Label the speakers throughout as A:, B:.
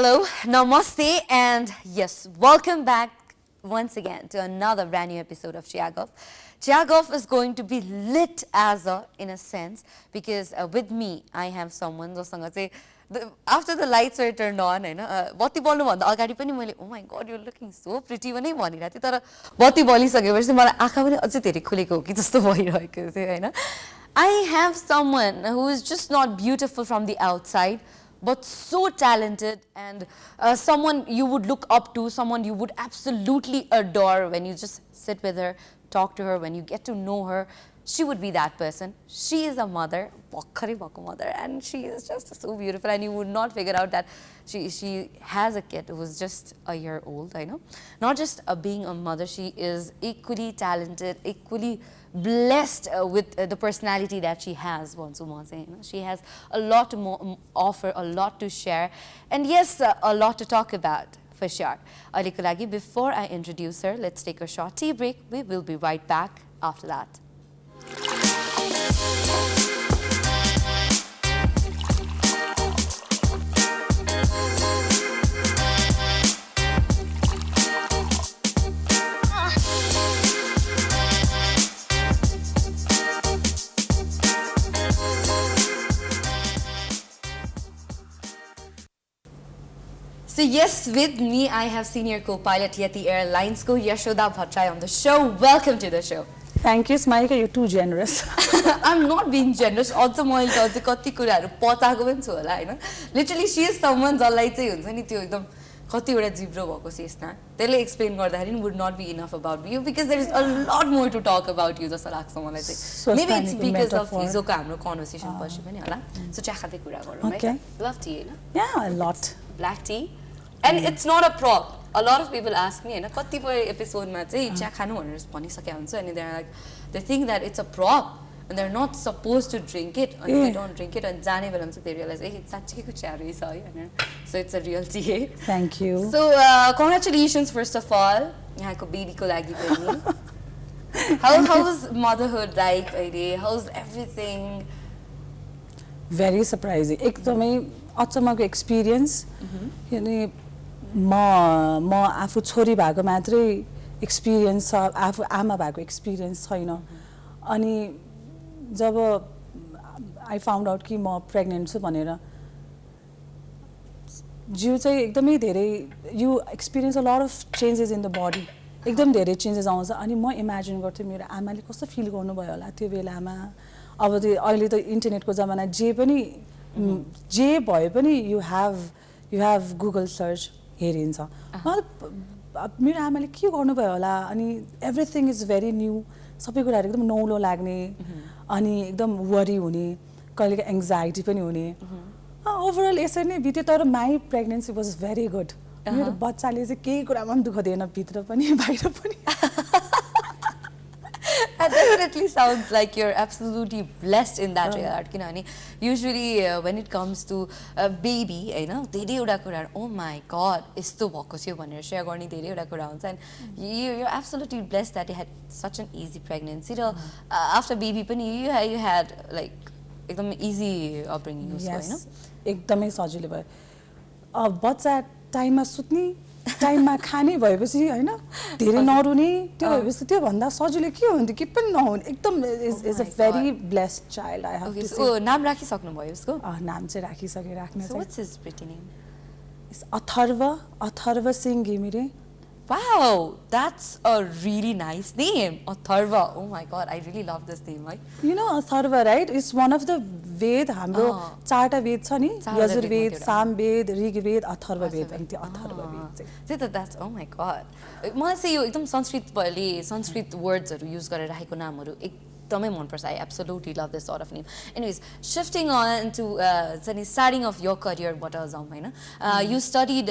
A: Hello, namaste, and yes, welcome back once again to another brand new episode of Chiagoff. Chiagoff is going to be lit as in a sense, because with me, I have someone whoसँग after the lights are turned on, बत्ती बल्नुभन्दा अगाडि पनि मैले oh my god, you're looking so pretty भने भनिरहेको थिएँ, तर बत्ती बलिसकेपछि मलाई आँखा पनि अझै धेरै खुलेको हो कि जस्तो भइरहेको थियो हैन. I have someone who is just not beautiful from the outside, but so talented, and someone you would look up to, someone you would absolutely adore when you just sit with her, talk to her, when you get to know her. She would be that person. She is a mother, and she is just so beautiful, and you would not figure out that she has a kid who was just a year old, I know. Not just being a mother, she is equally talented, equally blessed with the personality that she has. She has a lot to offer, a lot to share, and yes, a lot to talk about for sure. Before I introduce her, let's take a short tea break. We will be right back after that. So yes, with me I have senior co-pilot Yeti Airlines ko Yashoda Bhattrai on the show. Welcome to the show.
B: Thank you, Smaika. You're too generous.
A: I'm not being generous. Also, मैले त कति कुराहरु पचाएको पनि छु होला हैन. Literally, she is someone जसलाई चाहिँ हुन्छ नि त्यो एकदम कतिवटा जिब्रो भएको चेष्टा. त्यसले एक्सप्लेन गर्दाखेरि would not be enough about you, because there is a lot more to talk about you जस्तो लाग्छ मलाई चाहिँ. Maybe it's because of हिजोको हाम्रो conversation पछि पनि होला. So चिया खाँदै कुरा गरौँ है.
B: Okay.
A: Love tea हैन?
B: Yeah, a lot.
A: Black tea. And it's not a prop. A lot of people ask me, हैन कतिपय एपिसोडमा चाहिँ चिया खानु भनेर भनिसकेको हुन्छ अनि they're like, they think that it's a prop and they're not supposed to drink it, and they don't drink it, and जाने बेलामा चाहिँ they realize hey, साच्चैको चिया रहेछ है हैन. So it's a real tea.
B: Thank you.
A: So congratulations first of all यहाँको बेबीको लागि पनि. How's motherhood like अहिले? How's everything?
B: Very surprising. एकदमै अचम्मको एक्सपिरियन्स. किनभने म आफू छोरी भएको मात्रै एक्सपिरियन्स छ, आफू आमा भएको एक्सपिरियन्स छैन. अनि जब आई फाउन्ड आउट कि म प्रेग्नेन्ट छु भनेर जिउ चाहिँ एकदमै धेरै you experience a lot of changes in the body. एकदम धेरै चेन्जेस आउँछ. अनि म इमेजिन गर्थेँ मेरो आमाले कस्तो फिल गर्नुभयो होला त्यो बेलामा. अब त्यो अहिले त इन्टरनेटको जमाना जे भए पनि यु हेभ गुगल सर्च हेरिन्छ. मेरो आमाले के गर्नुभयो होला. अनि एभ्रिथिङ इज भेरी न्यू. सबै कुराहरू एकदम नौलो लाग्ने अनि एकदम वरी हुने, कहिलेकाहीँ एङ्जाइटी पनि हुने. ओभरअल यसरी नै बित्यो. तर my pregnancy was very good. मेरो बच्चाले चाहिँ केही कुरामा पनि दुःख दिएन, भित्र पनि बाहिर पनि.
A: That definitely sounds like you're absolutely blessed in that regard. Usually when it comes to a baby, oh my god, यस्तो भएको थियो भनेर शेयर गर्ने धेरैवटा कुरा हुन्छ. And you're absolutely blessed that you had such an easy pregnancy. After baby पनि you had like एकदम easy upbringing.
B: Yes, एकदमै सजिलो भयो. बच्चा टाइममा सुत्ने, टाइममा खाने भएपछि हैन, धेरै नरुने, त्यो भएपछि त्यो भन्दा सजिलो के हो भने के पनि नहुने. एकदम is a very blessed child. I have to say.
A: So नाम राखिसक्नु भयो उसको?
B: नाम चाहिँ राखिसके राख्न चाहिँ.
A: So what's his pretty name?
B: It's Atharva Singh Ghimire.
A: Wow, that's a really nice name, Atharva. Oh my god, I really love this name. Right?
B: You know Atharva, right? It's one of the Ved. हाम्रो चारटा वेद छ नि, यजुर्वेद, सामवेद, ऋग्वेद, अथर्व वेद. अनि त्यो अथर्व वेद चाहिँ.
A: That's oh my god. मलाई चाहिँ यो एकदम संस्कृत वर्ड्सहरु युज गरेर राखेको नामहरु एकदमै मन पर्छ. I absolutely love this sort of name. Anyways, shifting on to starting off your career, what was हैन? You studied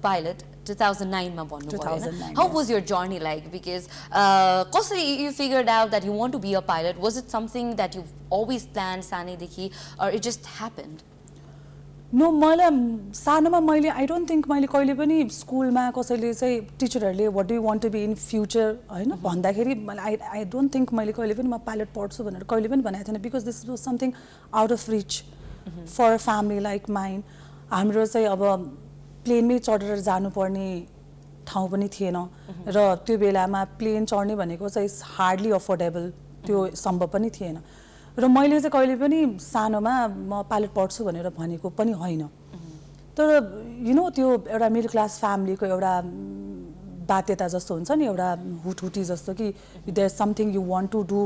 A: pilot 2009 मा भन्नु भयो. How was your journey like? Because कसरी you figured out that you want to be a pilot? Was it something that you always planned सानैदेखि, or it just happened?
B: No, मलाई सानोमा मैले I don't think मैले कहिले पनि स्कुलमा कसैले चाहिँ टिचरहरूले what do you want to be in future हैन भन्दाखेरि मलाई आई डोन्ट थिंक मैले कहिले पनि म पाइलट पढ्छु भनेर कहिले पनि भनेको थिएन. Because this was something out of reach for a family like mine. हाम्रो चाहिँ अब प्लेनमै चढेर जानुपर्ने ठाउँ पनि थिएन र त्यो बेलामा प्लेन चढ्ने भनेको चाहिँ इट्स हार्डली अफोर्डेबल त्यो सम्भव पनि थिएन र मैले चाहिँ कहिले पनि सानोमा म पाइलट पढ्छु भनेर भनेको पनि होइन तर यु नो त्यो एउटा मिडल क्लास फ्यामिलीको एउटा बाध्यता जस्तो हुन्छ नि एउटा हुटहुटी जस्तो कि there is something you want to do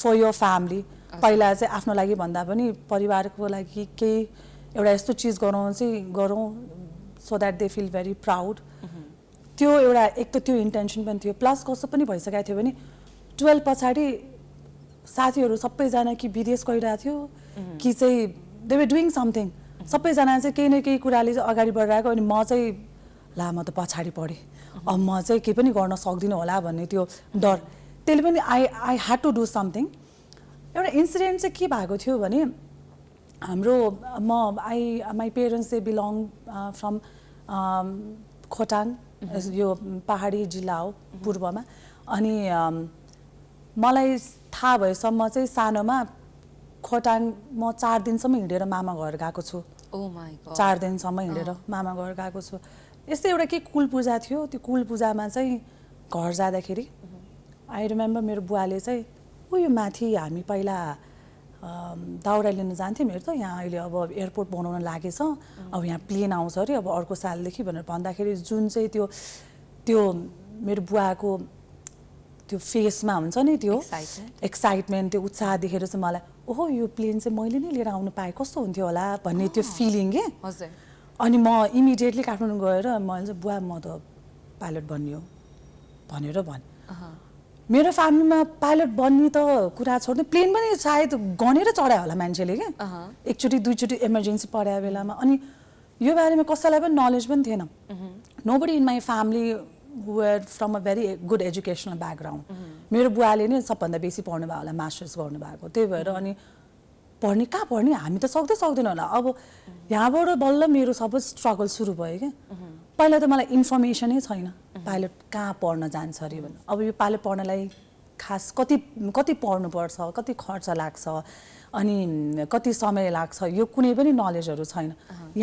B: for your family पहिला चाहिँ आफ्नो लागि भन्दा पनि परिवारको लागि केही एउटा यस्तो चिज गरौँ so that they feel very proud त्यो एउटा एक त त्यो इन्टेन्सन पनि थियो प्लस कस्तो पनि भइसकेको थियो भने 12 पछाडि साथीहरू सबैजना कि विदेश गइरहेको थियो कि चाहिँ दे वर डुइङ समथिङ सबैजना चाहिँ केही न केही कुराले चाहिँ अगाडि बढिरहेको अनि म चाहिँ ला म त पछाडि पढेँ अब म चाहिँ केही पनि गर्न सक्दिनँ होला भन्ने त्यो डर त्यसले पनि I had to do something एउटा इन्सिडेन्ट चाहिँ के भएको थियो भने हाम्रो my parents they belong from Khotang यो पहाडी जिल्ला हो पूर्वमा अनि मलाई थाहा भएसम्म चाहिँ सानोमा खोटाङ म 4 दिनसम्म हिँडेर मामा घर गएको छु 4 दिनसम्म हिँडेर मामा घर गएको छु यस्तै एउटा के कुल पूजा थियो त्यो कुल पूजामा चाहिँ घर जाँदाखेरि आई रिमेम्बर मेरो बुवाले चाहिँ यो माथि हामी पहिला दाउरा लिन जान्थ्यौँ हेर त यहाँ अहिले अब एयरपोर्ट बनाउन लागेछ अब यहाँ प्लेन आउँछ अरे अब अर्को सालदेखि भनेर भन्दाखेरि जुन चाहिँ त्यो मेरो बुवाको त्यो फेसमा हुन्छ नि त्यो एक्साइटमेन्ट त्यो उत्साह देखेर चाहिँ मलाई ओहो यो प्लेन चाहिँ मैले नै लिएर आउनु पाएँ कस्तो हुन्थ्यो होला भन्ने त्यो फिलिङ के अनि म इमिडिएटली काठमाडौँ गएर मैले चाहिँ बुवा म त पाइलट बन्ने हो भनेर भने मेरो फ्यामिलीमा पाइलट बन्ने त कुरा छोड्ने प्लेन पनि सायद गनेर चढायो होला मान्छेले क्या एकचोटि दुईचोटि इमर्जेन्सी परेको बेलामा अनि यो बारेमा कसैलाई पनि नलेज पनि थिएन nobody in my family were from a very good educational background मेरो बुवाले नै सबभन्दा बेसी पढ्नु भयो होला मास्टर्स गर्नुभएको त्यही भएर अनि पढ्ने कहाँ पढ्ने हामी त सक्दैन होला अब यहाँबाट बल्ल मेरो सबै स्ट्रगल सुरु भयो क्या पहिला त मलाई इन्फर्मेसनै छैन पाइलट कहाँ पढ्न जान्छ अरे भने अब यो पाइलट पढ्नलाई खास कति पढ्नुपर्छ कति खर्च लाग्छ अनि कति समय लाग्छ यो कुनै पनि नलेजहरू छैन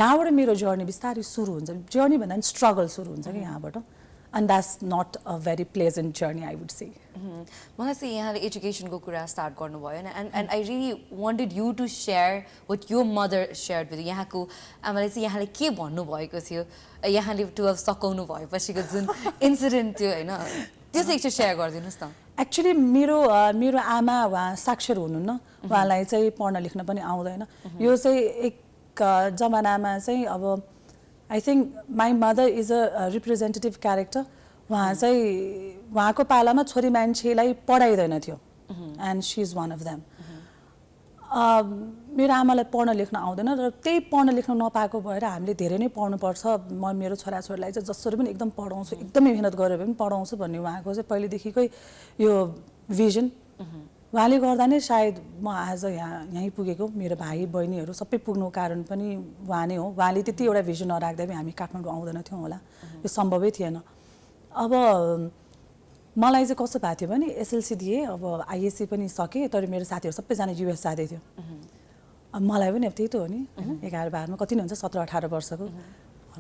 B: यहाँबाट मेरो जर्नी बिस्तारै सुरु हुन्छ जर्नी भन्दा पनि स्ट्रगल सुरु हुन्छ कि यहाँबाट and that's not a very pleasant journey I would say
A: मलाई चाहिँ यहाँले एजुकेसनको कुरा स्टार्ट गर्नुभयो हैन and I really wanted you to share what your mother shared with you यहाँको आमाले चाहिँ यहाँले के भन्नु भएको थियो यहाँले 12 सकाउनु भएपछिको जुन इन्सिडेन्ट थियो हैन त्यो चाहिँ एकचोटि शेयर गरिदिनुस् न
B: एक्चुअली मेरो आमा उहाँ साक्षर हुनुहुन्न उहाँलाई चाहिँ पढ्न लेख्न पनि आउँदैन यो चाहिँ एक जमानामा चाहिँ अब I think my mother is a representative character. वहाँ चाहिँ वहाँको पालामा छोरी मान्छेलाई पढाइदैन थियो and she is one of them. मेरो आमालाई पढ्न लेख्न आउँदैन र त्यही पढ्न लेख्न नपाएको भएर हामीले धेरै नै पढ्नुपर्छ म मेरो छोराछोरीलाई चाहिँ जसरी पनि एकदम पढाउँछु एकदमै मेहनत गरेर पनि पढाउँछु भन्ने उहाँको चाहिँ पहिलेदेखिकै यो भिजन उहाँले गर्दा नै सायद म आज यहीँ पुगेको मेरो भाइ बहिनीहरू सबै पुग्नुको कारण पनि उहाँ नै हो उहाँले त्यति एउटा भिजन नराख्दा पनि हामी काठमाडौँ आउँदैन थियौँ होला यो सम्भवै थिएन अब मलाई चाहिँ कस्तो भएको थियो भने एसएलसी दिएँ अब आइएससी पनि सकेँ तर मेरो साथीहरू सबैजना युएस जाँदै थियो अब मलाई पनि अब त्यही त हो नि 11-12मा कति नै हुन्छ 17-18 वर्षको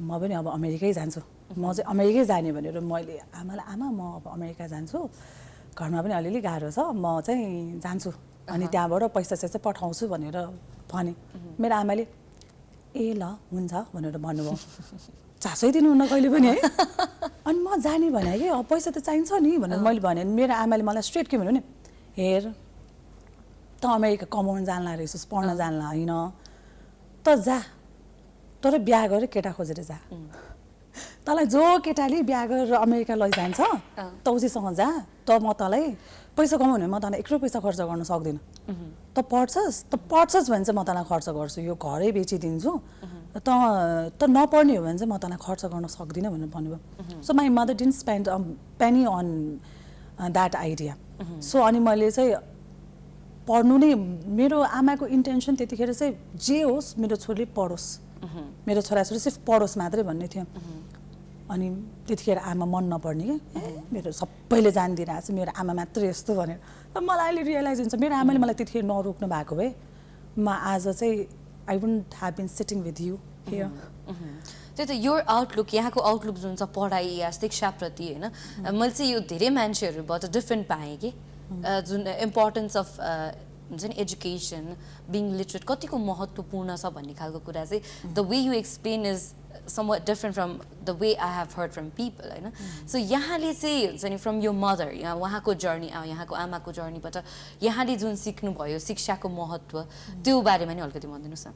B: म पनि अब अमेरिकै जान्छु म चाहिँ अमेरिकै जाने भनेर मैले आमालाई आमा म अब अमेरिका जान्छु घरमा पनि अलिअलि गाह्रो छ म चाहिँ जान्छु अनि त्यहाँबाट पैसा पठाउँछु भनेर भने मेरो आमाले ए ल हुन्छ भनेर भन्नुभयो चासै दिनुहुन्न कहिले पनि है अनि म जाने भने कि अब पैसा त चाहिन्छ नि भनेर मैले भने मेरो आमाले मलाई स्ट्रेट के भन्यो नि हेर त अमेरिका कमाउन जानला रहेछस् पढ्न जानला होइन त जा तर बिहा गरेर केटा खोजेर जा तँलाई जो केटाले बिहा गरेर अमेरिका लैजान्छ तौसीसँग जा त म तँलाई पैसा कमाउने म तँलाई 1 पैसा खर्च गर्न सक्दिनँ त पढ्छस् भने चाहिँ म तँलाई खर्च गर्छु यो घरै बेचिदिन्छु त नपढ्ने हो भने चाहिँ म तँलाई खर्च गर्न सक्दिनँ भनेर भन्नुभयो so my mother didn't spend a penny on that idea so अनि मैले चाहिँ पढ्नु नै मेरो आमाको इन्टेन्सन त्यतिखेर चाहिँ जे होस् मेरो छोरीले पढोस् मेरो छोराछोरी सिर्फ पढोस् मात्रै भन्ने थियो अनि त्यतिखेर आमा मन नपर्ने कि मेरो सबैले जानिदिरहेको छ मेरो आमा मात्र यस्तो भनेर र मलाई अहिले रियलाइज हुन्छ मेरो आमाले मलाई त्यतिखेर नरोक्नु भएको भए म आज चाहिँ I wouldn't have been sitting with you here
A: त्यही त यो आउटलुक यहाँको आउटलुक जुन छ पढाइ या शिक्षाप्रति होइन मैले चाहिँ यो धेरै मान्छेहरूबाट डिफ्रेन्ट पाएँ कि जुन इम्पोर्टेन्स अफ हुन्छ नि एजुकेसन बिङ लिटरेट कतिको महत्त्वपूर्ण छ भन्ने खालको कुरा चाहिँ the way you explain is somewhat different from the way I have heard from people होइन सो यहाँले चाहिँ हुन्छ नि फ्रम यो मदर यहाँ उहाँको जर्नी यहाँको आमाको जर्नीबाट यहाँले जुन सिक्नुभयो शिक्षाको महत्त्व त्यो बारेमा नि अलिकति भनिदिनुहोस् न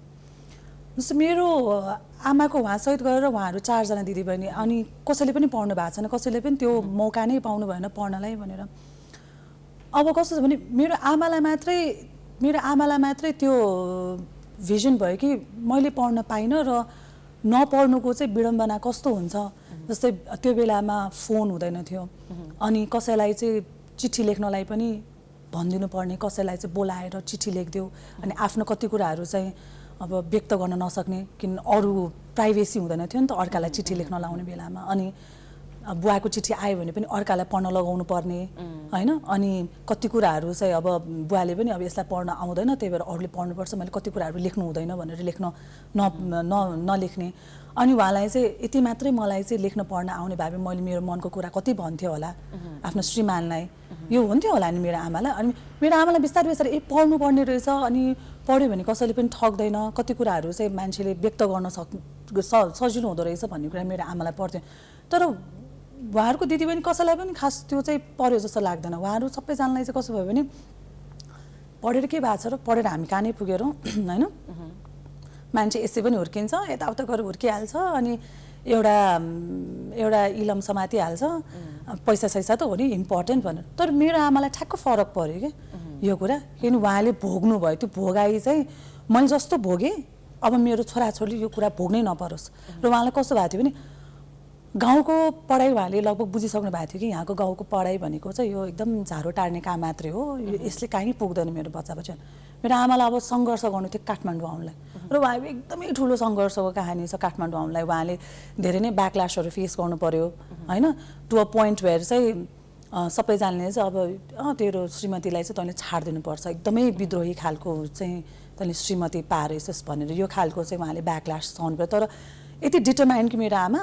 B: जस्तो मेरो आमाको उहाँसहित गरेर उहाँहरू 4 जना दिदीबहिनी अनि कसैले पनि पढ्नु भएको छैन कसैले पनि त्यो मौका नै पाउनु भएन पढ्नलाई भनेर अब कस्तो छ भने मेरो आमालाई मात्रै त्यो भिजन भयो कि मैले पढ्न पाइनँ र नपढ्नुको चाहिँ विडम्बना कस्तो हुन्छ जस्तै त्यो बेलामा फोन हुँदैन थियो अनि कसैलाई चाहिँ चिठी लेख्नलाई पनि भनिदिनु पर्ने कसैलाई चाहिँ बोलाएर चिठी लेखिदेऊ अनि आफ्नो कति कुराहरू चाहिँ अब व्यक्त गर्न नसक्ने किन अरू प्राइभेसी हुँदैन थियो नि त अर्कालाई चिठी लेख्न लाउने बेलामा अनि बुवाको चिठी आयो भने पनि अर्कालाई पढ्न लगाउनु पर्ने होइन अनि कति कुराहरू चाहिँ अब बुवाले पनि अब यसलाई पढ्न आउँदैन त्यही भएर अरूले पढ्नुपर्छ मैले कति कुराहरू लेख्नु हुँदैन भनेर लेख्न नलेख्ने अनि उहाँलाई चाहिँ यति मात्रै मलाई चाहिँ लेख्न पढ्न आउने भए मैले मेरो मनको कुरा कति भन्थ्यो होला आफ्नो श्रीमानलाई यो हुन्थ्यो होला नि मेरो आमालाई अनि मेरो आमालाई बिस्तारै बिस्तारै पढ्नु पर्ने रहेछ अनि पढ्यो भने कसैले पनि ठग्दैन कति कुराहरू चाहिँ मान्छेले व्यक्त गर्न सजिलो हुँदो रहेछ भन्ने कुरा मेरो आमालाई पढ्थ्यो तर उहाँहरूको दिदीबहिनी कसैलाई पनि खास त्यो चाहिँ पढ्यो जस्तो लाग्दैन उहाँहरू सबैजनालाई चाहिँ कस्तो भयो भने पढेर के भएको छ र पढेर हामी कहाँ नै पुगेर होइन मान्छे यसै पनि हुर्किन्छ यताउता गरेर हुर्किहाल्छ अनि एउटा इलम समातिहाल्छ पैसा सैसा त हो नि इम्पोर्टेन्ट भनेर तर मेरो आमालाई ठ्याक्क फरक पर्यो कि यो कुरा किन उहाँले भोग्नु भयो त्यो भोगाई चाहिँ मैले जस्तो भोगेँ अब मेरो छोराछोरीले यो कुरा भोग्नै नपरोस् र उहाँलाई कस्तो भएको थियो भने गाउँको पढाइ उहाँले लगभग बुझिसक्नु भएको थियो कि यहाँको गाउँको पढाइ भनेको चाहिँ यो एकदम झारो टार्ने काम मात्रै हो यसले कहीँ पुग्दैन मेरो बच्चा मेरो आमालाई अब सङ्घर्ष गर्नु थियो काठमाडौँ आउनलाई र उहाँ एकदमै ठुलो सङ्घर्षको कहानी छ काठमाडौँ आउनलाई उहाँले धेरै नै ब्याकल्यासहरू फेस गर्नु पर्यो होइन टु अ पोइन्ट वेयर चाहिँ सबैजनाले चाहिँ अब तेरो श्रीमतीलाई चाहिँ तैँले छाडिदिनुपर्छ एकदमै विद्रोही खालको चाहिँ तैँले श्रीमती पारेछस् भनेर यो खालको चाहिँ उहाँले ब्याकल्यास सहनु पर्यो तर यति डिटरमाइन्ड कि मेरो आमा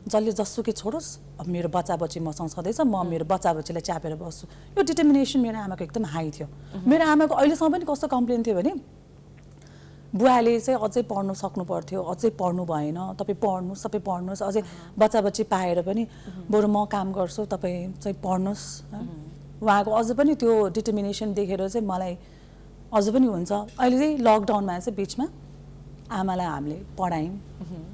B: जसले जसुकै छोडोस् अब मेरो बच्चा बच्ची मसँग छँदैछ म मेरो बच्चा बच्चीलाई च्यापेर बस्छु यो डिटर्मिनेसन मेरो आमाको एकदम हाई थियो मेरो आमाको अहिलेसम्म पनि कस्तो कम्प्लेन थियो भने बुवाले चाहिँ अझै पढ्नु सक्नु पर्थ्यो अझै पढ्नु भएन तपाईँ पढ्नुहोस् तपाईँ पढ्नुहोस् अझै बच्चा बच्ची पाएर पनि बरु म काम गर्छु तपाईँ चाहिँ पढ्नुहोस् उहाँको अझ पनि त्यो डिटर्मिनेसन देखेर चाहिँ मलाई अझ पनि हुन्छ अहिले चाहिँ लकडाउनमा चाहिँ बिचमा आमालाई हामीले पढायौँ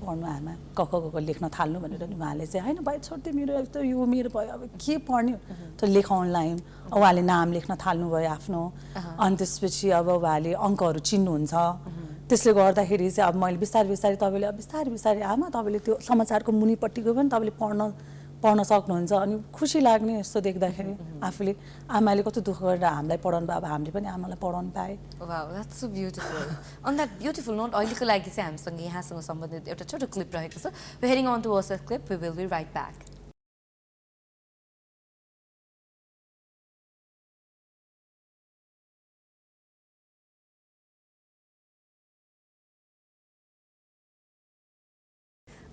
B: पढ्नु आमा क लेख्न थाल्नु भनेर नि उहाँले चाहिँ होइन भाइ छोड्दै मेरो त यो मेरो भयो अब के पढ्ने त लेखाउन लायौँ उहाँले नाम लेख्न थाल्नुभयो आफ्नो अनि त्यसपछि अब उहाँले अङ्कहरू चिन्नुहुन्छ त्यसले गर्दाखेरि चाहिँ अब मैले बिस्तारै बिस्तारै तपाईँले अब बिस्तारै आमा तपाईँले त्यो समाचारको मुनिपट्टिको पनि तपाईँले पढ्न सक्नुहुन्छ अनि खुसी लाग्ने यस्तो देख्दाखेरि आफूले आमाले कति दुःख गरेर हामीलाई पढाउनु भयो अब हामीले पनि आमालाई पढाउनु पाएँ
A: wow that's so beautiful on that beautiful note अहिलेको लागि चाहिँ हामीसँग यहाँसँग सम्बन्धित एउटा छोटो क्लिप रहेको छ heading on to watch the clip we will be right back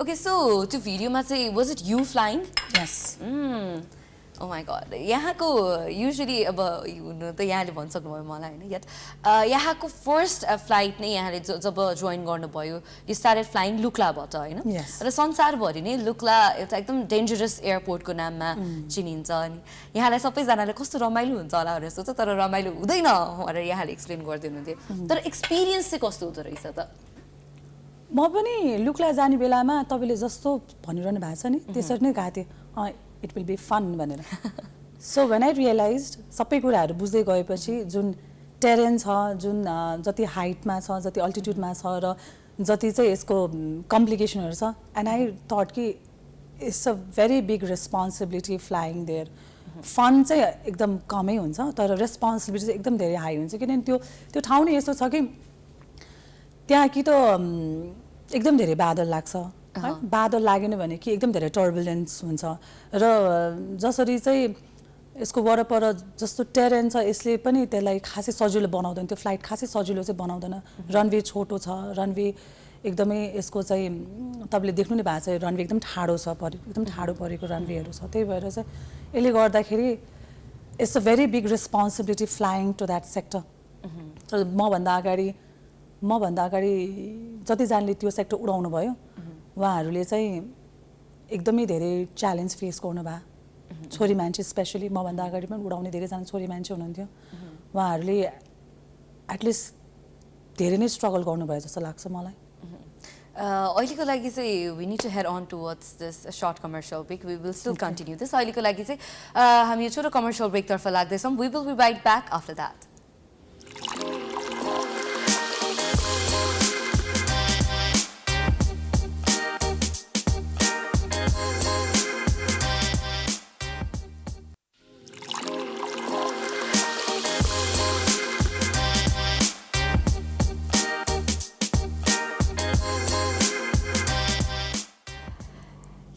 A: Okay, so to video ma चाहिँ was it you flying?
B: Yes.
A: Oh my god. यहाँको usually अब हुनु त यहाँले भनिसक्नुभयो मलाई होइन यत यहाँको फर्स्ट फ्लाइट नै यहाँले जब जोइन गर्नुभयो you started flying लुक्लाबाट होइन र संसारभरि नै लुक्ला एउटा एकदम डेन्जरस एयरपोर्टको नाममा चिनिन्छ अनि यहाँलाई सबैजनाले कस्तो रमाइलो हुन्छ होला भनेर सोच्छ तर रमाइलो हुँदैन भनेर यहाँले एक्सप्लेन गरिदिनुहुन्थ्यो तर एक्सपिरियन्स चाहिँ कस्तो हुँदो रहेछ त
B: म पनि लुक्ला जाने बेलामा तपाईँले जस्तो भनिरहनु भएको छ नि त्यसरी नै गएको थिएँ इट विल बी फन भनेर सो वेन आई रियलाइज सबै कुराहरू बुझ्दै गएपछि जुन टेरेन छ जुन जति हाइटमा छ जति अल्टिट्युडमा छ र जति चाहिँ यसको कम्प्लिकेसनहरू छ एन्ड आई थट कि it's a very big responsibility flying there fun चाहिँ एकदम कमै हुन्छ तर रेस्पोन्सिबिलिटी चाहिँ एकदम धेरै हाई हुन्छ किनभने त्यो ठाउँ नै यस्तो छ कि त्यहाँ कि त एकदम धेरै बादल लाग्छ बादल लागेन भने कि एकदम धेरै टर्बुलेन्स हुन्छ र जसरी चाहिँ यसको वरपर जस्तो टेरेन छ यसले पनि त्यसलाई खासै सजिलो बनाउँदैन त्यो फ्लाइट खासै सजिलो चाहिँ बनाउँदैन रनवे छोटो छ रनवे एकदमै यसको चाहिँ तपाईँले देख्नु नै भएको छ रनवे एकदम ठाडो छ एकदम ठाडो परेको रनवेहरू छ त्यही भएर चाहिँ यसले गर्दाखेरि it's a very big responsibility flying to that sector तर मभन्दा अगाडि जतिजनाले त्यो सेक्टर उडाउनु भयो उहाँहरूले चाहिँ एकदमै धेरै च्यालेन्ज फेस गर्नुभयो छोरी मान्छे स्पेसली मभन्दा अगाडि पनि उडाउने धेरैजना छोरी मान्छे हुनुहुन्थ्यो उहाँहरूले एटलिस्ट धेरै नै स्ट्रगल गर्नुभयो जस्तो लाग्छ मलाई
A: अहिलेको लागि चाहिँ we need to head on towards this short commercial break we will still continue this अहिलेको लागि चाहिँ हामी यो छोटो कमर्सियल ब्रेकतर्फ लाग्दैछौँ we will be right back after that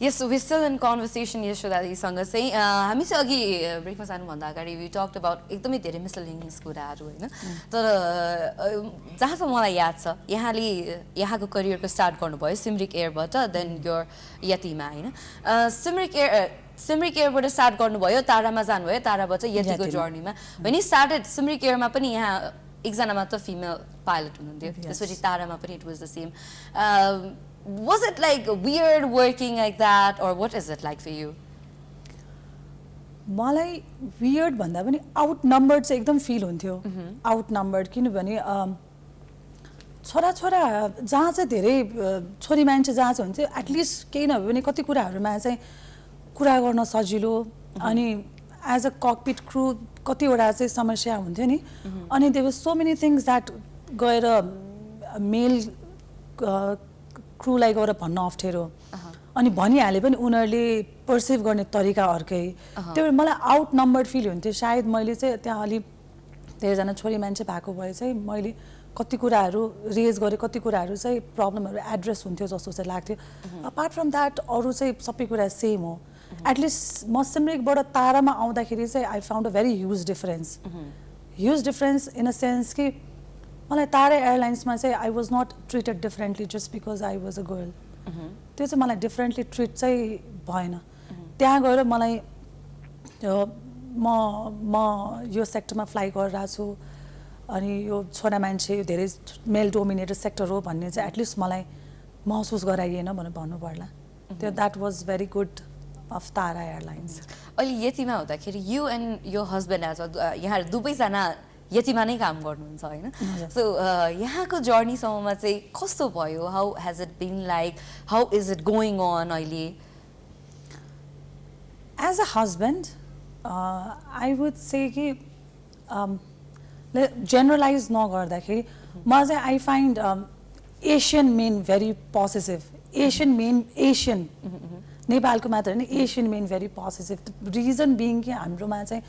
A: Yes, so we're still in conversation यशोदाजीसँग चाहिँ हामी चाहिँ अघि ब्रेकमा जानुभन्दा अगाडि वी टक्ड अबाउट एकदमै धेरै मिसलिनियस कुराहरू होइन तर जहाँसम्म मलाई याद छ यहाँको करियरको स्टार्ट गर्नुभयो सिमरिक एयरबाट देन योर यतिमा होइन सिमरिक एयरबाट स्टार्ट गर्नुभयो तारामा जानुभयो ताराबाट यतिको जर्नीमा भने स्टार्टेड सिमरिक एयरमा पनि यहाँ एकजना मात्र फिमेल पाइलट हुनुहुन्थ्यो त्यसपछि तारामा पनि it was the same Was it like weird working like that or what is it like for you?
B: मलाई weird भन्दा पनि outnumbered चाहिँ एकदम feel हुन्थ्यो outnumbered किनभने छोरा जहाँ चाहिँ धेरै छोरी मान्छे जहाँ चाहिँ हुन्थ्यो एटलिस्ट केही नभए पनि कति कुराहरूमा चाहिँ कुरा गर्न सजिलो अनि एज अ ककपिट क्रू कतिवटा चाहिँ समस्या हुन्थ्यो नि अनि there was so many things that गएर मेल क्रूलाई गएर भन्न अप्ठ्यारो अनि भनिहाले पनि उनीहरूले पर्सिभ गर्ने तरिका अर्कै त्यही भएर मलाई आउट नम्बर्ड फिल हुन्थ्यो सायद मैले चाहिँ त्यहाँ अलिक धेरैजना छोरी मान्छे भएको भए चाहिँ मैले कति कुराहरू रेज गरेँ कति कुराहरू चाहिँ प्रब्लमहरू एड्रेस हुन्थ्यो जस्तो चाहिँ लाग्थ्यो अपार्ट फ्रम द्याट अरू चाहिँ सबै कुरा सेम हो एटलिस्ट म सिमरिकबाट तारामा आउँदाखेरि चाहिँ I found a very huge difference in a sense कि मलाई तारा एयरलाइन्समा चाहिँ I was not treated differently just because I was a girl त्यो चाहिँ मलाई डिफरेन्टली ट्रिट चाहिँ भएन त्यहाँ गएर मलाई म यो सेक्टरमा फ्लाइ गरिरहेको छु अनि यो छोरा मान्छे धेरै मेल डोमिनेटेड सेक्टर हो भन्ने चाहिँ एटलिस्ट मलाई महसुस गराइएन भनेर भन्नु पर्ला त्यो that was very good of Tara airlines
A: अहिले यतिमा हुँदाखेरि यु एन्ड यो हस्बेन्ड एज यहाँ दुवैजना यतिमा नै काम गर्नुहुन्छ होइन सो यहाँको जर्नीसम्ममा चाहिँ कस्तो भयो how has it been like how is it going on अहिले
B: as a husband I would say कि जेनरलाइज नगर्दाखेरि म चाहिँ I find Asian men very possessive Asian नेपालको मात्र होइन Asian men very possessive reason being कि हाम्रोमा चाहिँ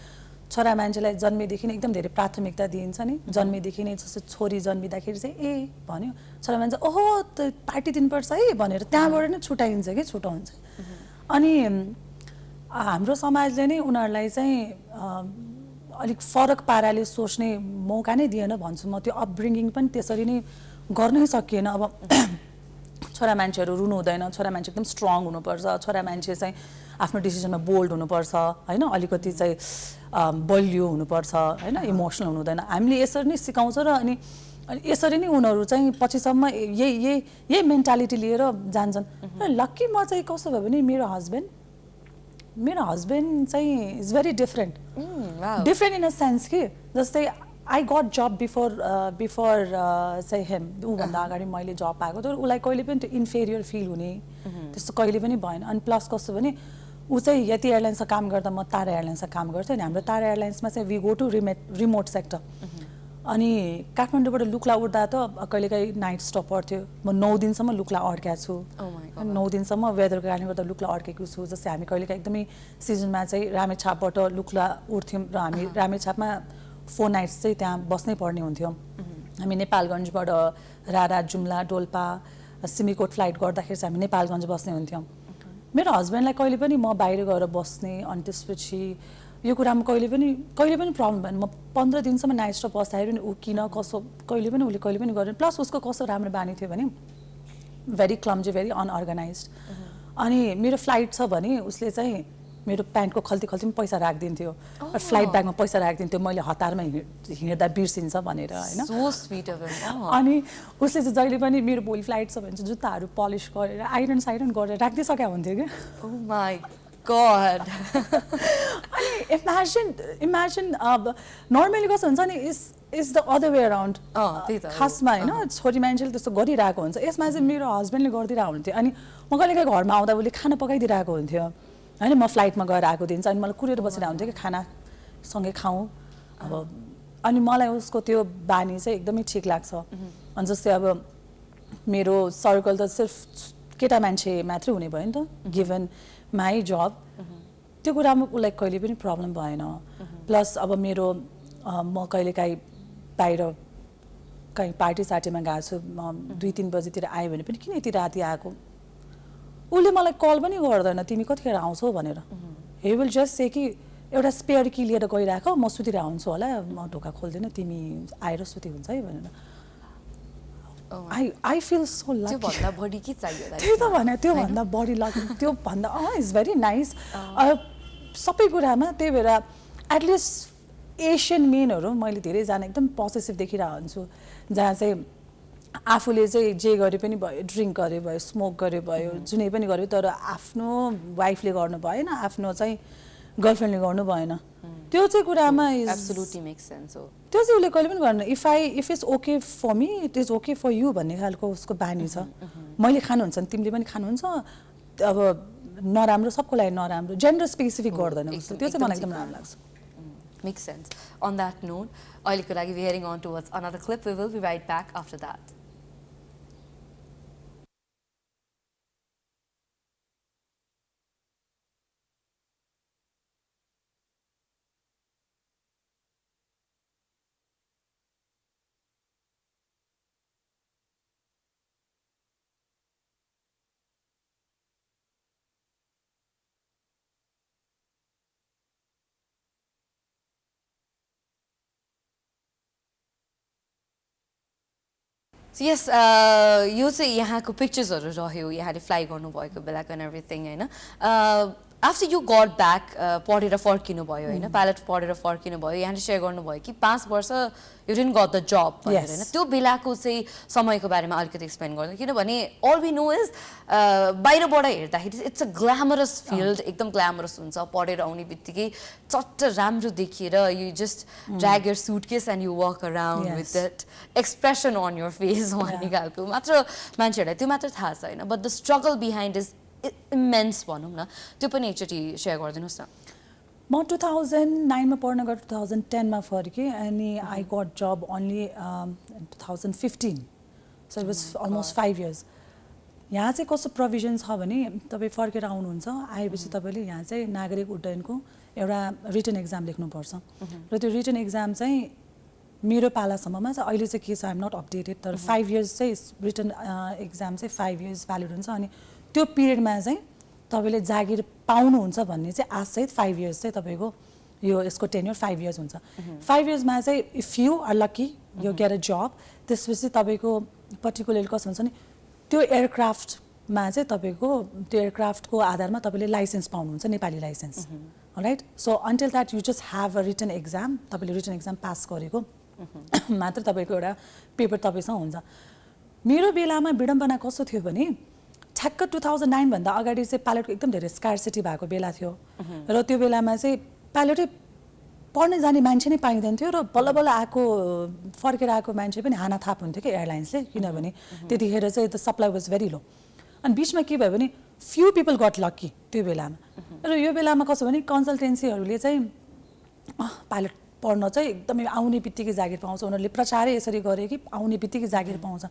B: छोरा मान्छेलाई जन्मेदेखि नै एकदम धेरै प्राथमिकता दिइन्छ नि जन्मेदेखि नै जस्तो छोरी जन्मिँदाखेरि चाहिँ ए भन्यो छोरा मान्छे ओहो त पार्टी दिनुपर्छ है भनेर त्यहाँबाट नै छुट्याइन्छ कि छुट्याउँछ अनि हाम्रो समाजले नै उनीहरूलाई चाहिँ अलिक फरक पाराले सोच्ने मौका नै दिएन भन्छु म त्यो अपब्रिङ्गिङ पनि त्यसरी नै गर्नै सकिएन अब छोरा मान्छेहरू रुनु हुँदैन छोरा मान्छे एकदम स्ट्रङ हुनुपर्छ छोरा मान्छे चाहिँ आफ्नो डिसिजनमा बोल्ड हुनुपर्छ होइन अलिकति चाहिँ बलियो हुनुपर्छ होइन इमोसनल हुनु हुँदैन हामीले यसरी नै सिकाउँछ र अनि यसरी नै उनीहरू चाहिँ पछिसम्म यही मेन्टालिटी लिएर जान्छन् र लक्की म चाहिँ कस्तो भयो भने मेरो हस्बेन्ड चाहिँ is very different in a sense कि जस्तै आई गट जब बिफोर चाहिँ हेम ऊभन्दा अगाडि मैले जब पाएको तर उसलाई कहिले पनि त्यो इन्फेरियर फिल हुने त्यस्तो कहिले पनि भएन अनि प्लस कस्तो भने ऊ चाहिँ यति एयरलाइन्समा काम गर्दा म तारा एयरलाइन्समा काम गर्थेँ अनि हाम्रो तारा एयरलाइन्समा चाहिँ we go to remote sector अनि काठमाडौँबाट लुक्ला उड्दा त कहिलेकाहीँ नाइट स्टप पर्थ्यो म 9 दिनसम्म लुक्ला अड्केको छु 9 दिनसम्म वेदरको कारणले गर्दा लुक्ला अड्केको छु जस्तै हामी कहिलेकाहीँ एकदमै सिजनमा चाहिँ रामेछापबाट लुक्ला उड्थ्यौँ र हामी रामेछापमा 4 नाइट्स चाहिँ त्यहाँ बस्नै पर्ने हुन्थ्यो हामी नेपालगञ्जबाट रारा जुम्ला डोल्पा सिमीकोट फ्लाइट गर्दाखेरि चाहिँ हामी नेपालगञ्ज बस्ने हुन्थ्यौँ मेरो हस्बेन्डलाई कहिले पनि म बाहिर गएर बस्ने अनि त्यसपछि यो कुरामा कहिले पनि प्रब्लम भएन म 15 दिनसम्म नाइट स्टप बस्दाखेरि पनि ऊ किन कसो कहिले पनि उसले कहिले पनि गरेन प्लस उसको कस्तो राम्रो बानी थियो भने भेरी क्लम्जी भेरी अनअर्गनाइज अनि मेरो फ्लाइट छ भने उसले चाहिँ मेरो प्यान्टको खल्ती खल्तीमा पैसा राखिदिन्थ्यो फ्लाइट ब्यागमा पैसा राखिदिन्थ्यो मैले हतारमा हिँड्दा बिर्सिन्छ भनेर होइन
A: So sweet of him.
B: अनि उसले चाहिँ जहिले पनि मेरो भोलि फ्लाइट छ भने चाहिँ जुत्ताहरू पलिस गरेर आइरन साइरन गरेर राखिदिइसकेको हुन्थ्यो कि
A: Oh my God.
B: अनि इमेजिन अब नर्मली कस्तो हुन्छ नि is the other way around
A: त्यही त हो।
B: खासमा होइन छोरी मान्छेले त्यस्तो गरिरहेको हुन्छ यसमा चाहिँ मेरो हस्बेन्डले गरिदिरहेको हुन्थ्यो अनि म कहिलेकाहीँ घरमा आउँदा उसले खाना पकाइदिरहेको हुन्थ्यो होइन म फ्लाइटमा गएर आएको दिन्छ अनि मलाई कुरेर बसिरहेको हुन्थ्यो कि खानासँगै खाऊँ अब अनि मलाई उसको त्यो बानी चाहिँ एकदमै ठिक लाग्छ अनि जस्तै अब मेरो सर्कल त सिर्फ केटा मान्छे मात्रै हुने भयो नि त गिभन माई जब त्यो कुरामा उसलाई कहिले पनि प्रब्लम भएन प्लस अब मेरो म कहिलेकाहीँ बाहिर कहीँ पार्टी सार्टीमा गएको छु म 2-3 बजीतिर आयो भने पनि किन यति राति आएको उसले मलाई कल पनि गर्दैन तिमी कतिखेर आउँछौ भनेर हे विल जस्ट से कि एउटा स्पेयर की लिएर गइराख म सुतिर आउँछु होला म ढोका खोल्दिनँ तिमी आएर सुति हुन्छ है भनेर आई फिल सो लकी
A: त्योभन्दा बढी के चाहियो
B: त्यही त भने त्योभन्दा बढी लकी त्योभन्दा इज भेरी नाइस सबै कुरामा त्यही भएर एटलिस्ट एसियन मेनहरू मैले धेरैजना एकदम पोसेसिभ देखिरहेको हुन्छु जहाँ चाहिँ आफूले चाहिँ जे गरे पनि भयो ड्रिङ्क गरे भयो स्मोक गरे भयो जुनै पनि गऱ्यो तर आफ्नो वाइफले गर्नु भएन आफ्नो चाहिँ गर्लफ्रेन्डले गर्नु भएन त्यो चाहिँ कुरामा
A: एब्सोल्युटली मेक सेन्स हो
B: त्यो चाहिँ उसले कहिले पनि गर्दैन if it's okay for me it is okay for you भन्ने खालको उसको बानी छ मैले खानुहुन्छ भने तिमीले पनि खानुहुन्छ अब नराम्रो सबको लागि नराम्रो जेन्डर स्पेसिफिक गर्दैन उसले त्यो चाहिँ मलाई एकदम राम्रो लाग्छ
A: Makes sense. On that note, अहिले को लागि we heading on towards another clip. We will be right back after that. So yes, यो चाहिँ यहाँको पिक्चर्सहरू रह्यो यहाँले फ्लाइ गर्नुभएको बेलाको एन्ड एभ्रिथिङ होइन आफ्टर यु गट ब्याक पढेर फर्किनु भयो होइन पाइलट पढेर फर्किनु भयो यहाँले सेयर गर्नुभयो कि 5 वर्ष यु डिडन्ट गट द जब भनेर होइन त्यो बेलाको चाहिँ समयको बारेमा अलिकति एक्सप्लेन गर्नु किनभने अल वी नो इज बाहिरबाट हेर्दाखेरि इट्स अ ग्ल्यामरस फिल्ड एकदम ग्ल्यामरस हुन्छ पढेर आउने बित्तिकै चट्ट राम्रो देखिएर you just drag your suitcase and you walk around with that expression on your face भन्ने खालको मात्र मान्छेहरूलाई त्यो मात्र थाहा छैन but the struggle behind is immense भनौँ न त्यो पनि एकचोटि सेयर गरिदिनुहोस् न
B: म 2009 मा पढ्न गएर 2010 मा फर्केँ अनि I got job only 2015 so it was almost 5 years यहाँ चाहिँ कस्तो प्रोभिजन छ भने तपाईँ फर्केर आउनुहुन्छ आएपछि तपाईँले यहाँ चाहिँ नागरिक उड्डयनको एउटा रिटन एक्जाम लेख्नुपर्छ र त्यो रिटन एक्जाम चाहिँ मेरो पालासम्ममा चाहिँ अहिले चाहिँ के छ आइएम नट अपडेटेड तर 5 इयर्स चाहिँ रिटन एक्जाम चाहिँ 5 इयर्स भ्यालिड हुन्छ अनि त्यो पिरियडमा चाहिँ तपाईँले जागिर पाउनुहुन्छ भन्ने चाहिँ आशसहित 5 इयर्स चाहिँ तपाईँको यो यसको टेन्योर 5 इयर्स हुन्छ 5 इयर्समा चाहिँ if you are lucky you get a job त्यसपछि तपाईँको पर्टिकुलरली कस्तो हुन्छ नि त्यो एयरक्राफ्टमा चाहिँ तपाईँको त्यो एयरक्राफ्टको आधारमा तपाईँले लाइसेन्स पाउनुहुन्छ Nepali licence right so until that you just have a return exam तपाईँले रिटन एक्जाम पास गरेको मात्र तपाईँको एउटा पेपर तपाईँसँग हुन्छ मेरो बेलामा विडम्बना कस्तो थियो भने ठ्याक्क 2009 भन्दा अगाडि चाहिँ पाइलटको एकदम धेरै स्कार्सिटी भएको बेला थियो र त्यो बेलामा चाहिँ पाइलटै पढ्न जाने मान्छे नै पाइँदैन थियो र बल्ल बल्ल आएको फर्केर आएको मान्छे पनि हानाथाप हुन्थ्यो कि एयरलाइन्सले किनभने त्यतिखेर चाहिँ द सप्लाई वाज भेरी लो अनि बिचमा के भयो भने फ्यु पिपल गट लकी त्यो बेलामा र यो बेलामा कसो भने कन्सल्टेन्सीहरूले चाहिँ पाइलट पढ्न चाहिँ एकदमै आउने बित्तिकै जागिर पाउँछ उनीहरूले प्रचारै यसरी गरे कि आउने बित्तिकै जागिर पाउँछ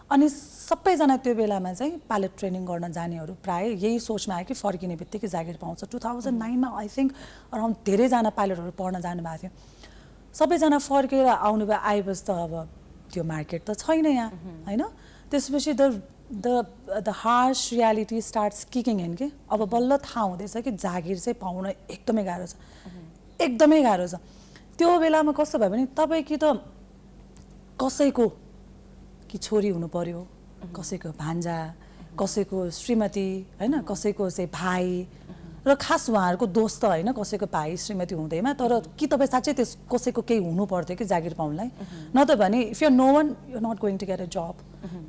B: अनि सबैजना त्यो बेलामा चाहिँ पाइलट ट्रेनिङ गर्न जानेहरू प्रायः यही सोचमा आयो कि फर्किने बित्तिकै जागिर पाउँछ 2009 मा आई थिङ्क अराउन्ड धेरैजना पाइलटहरू पढ्न जानुभएको थियो सबैजना फर्केर आउनुभयो आएपछि त अब त्यो मार्केट त छैन यहाँ होइन त्यसपछि the harsh reality starts kicking in के अब बल्ल थाहा हुँदैछ कि जागिर चाहिँ पाउन एकदमै गाह्रो छ एकदमै गाह्रो छ त्यो बेलामा कस्तो भयो भने तपाईँ कि त कसैको कि छोरी हुनु पर्यो कसैको भान्जा कसैको श्रीमती हैन कसैको चाहिँ भाइ र खास उहाँहरूको दोष त होइन कसैको भाइ श्रीमती हुँदैमा तर कि तपाईँ साँच्चै त्यस कसैको केही हुनु पर्थ्यो कि जागिर पाउनलाई न त भने if you know one you not going to get a job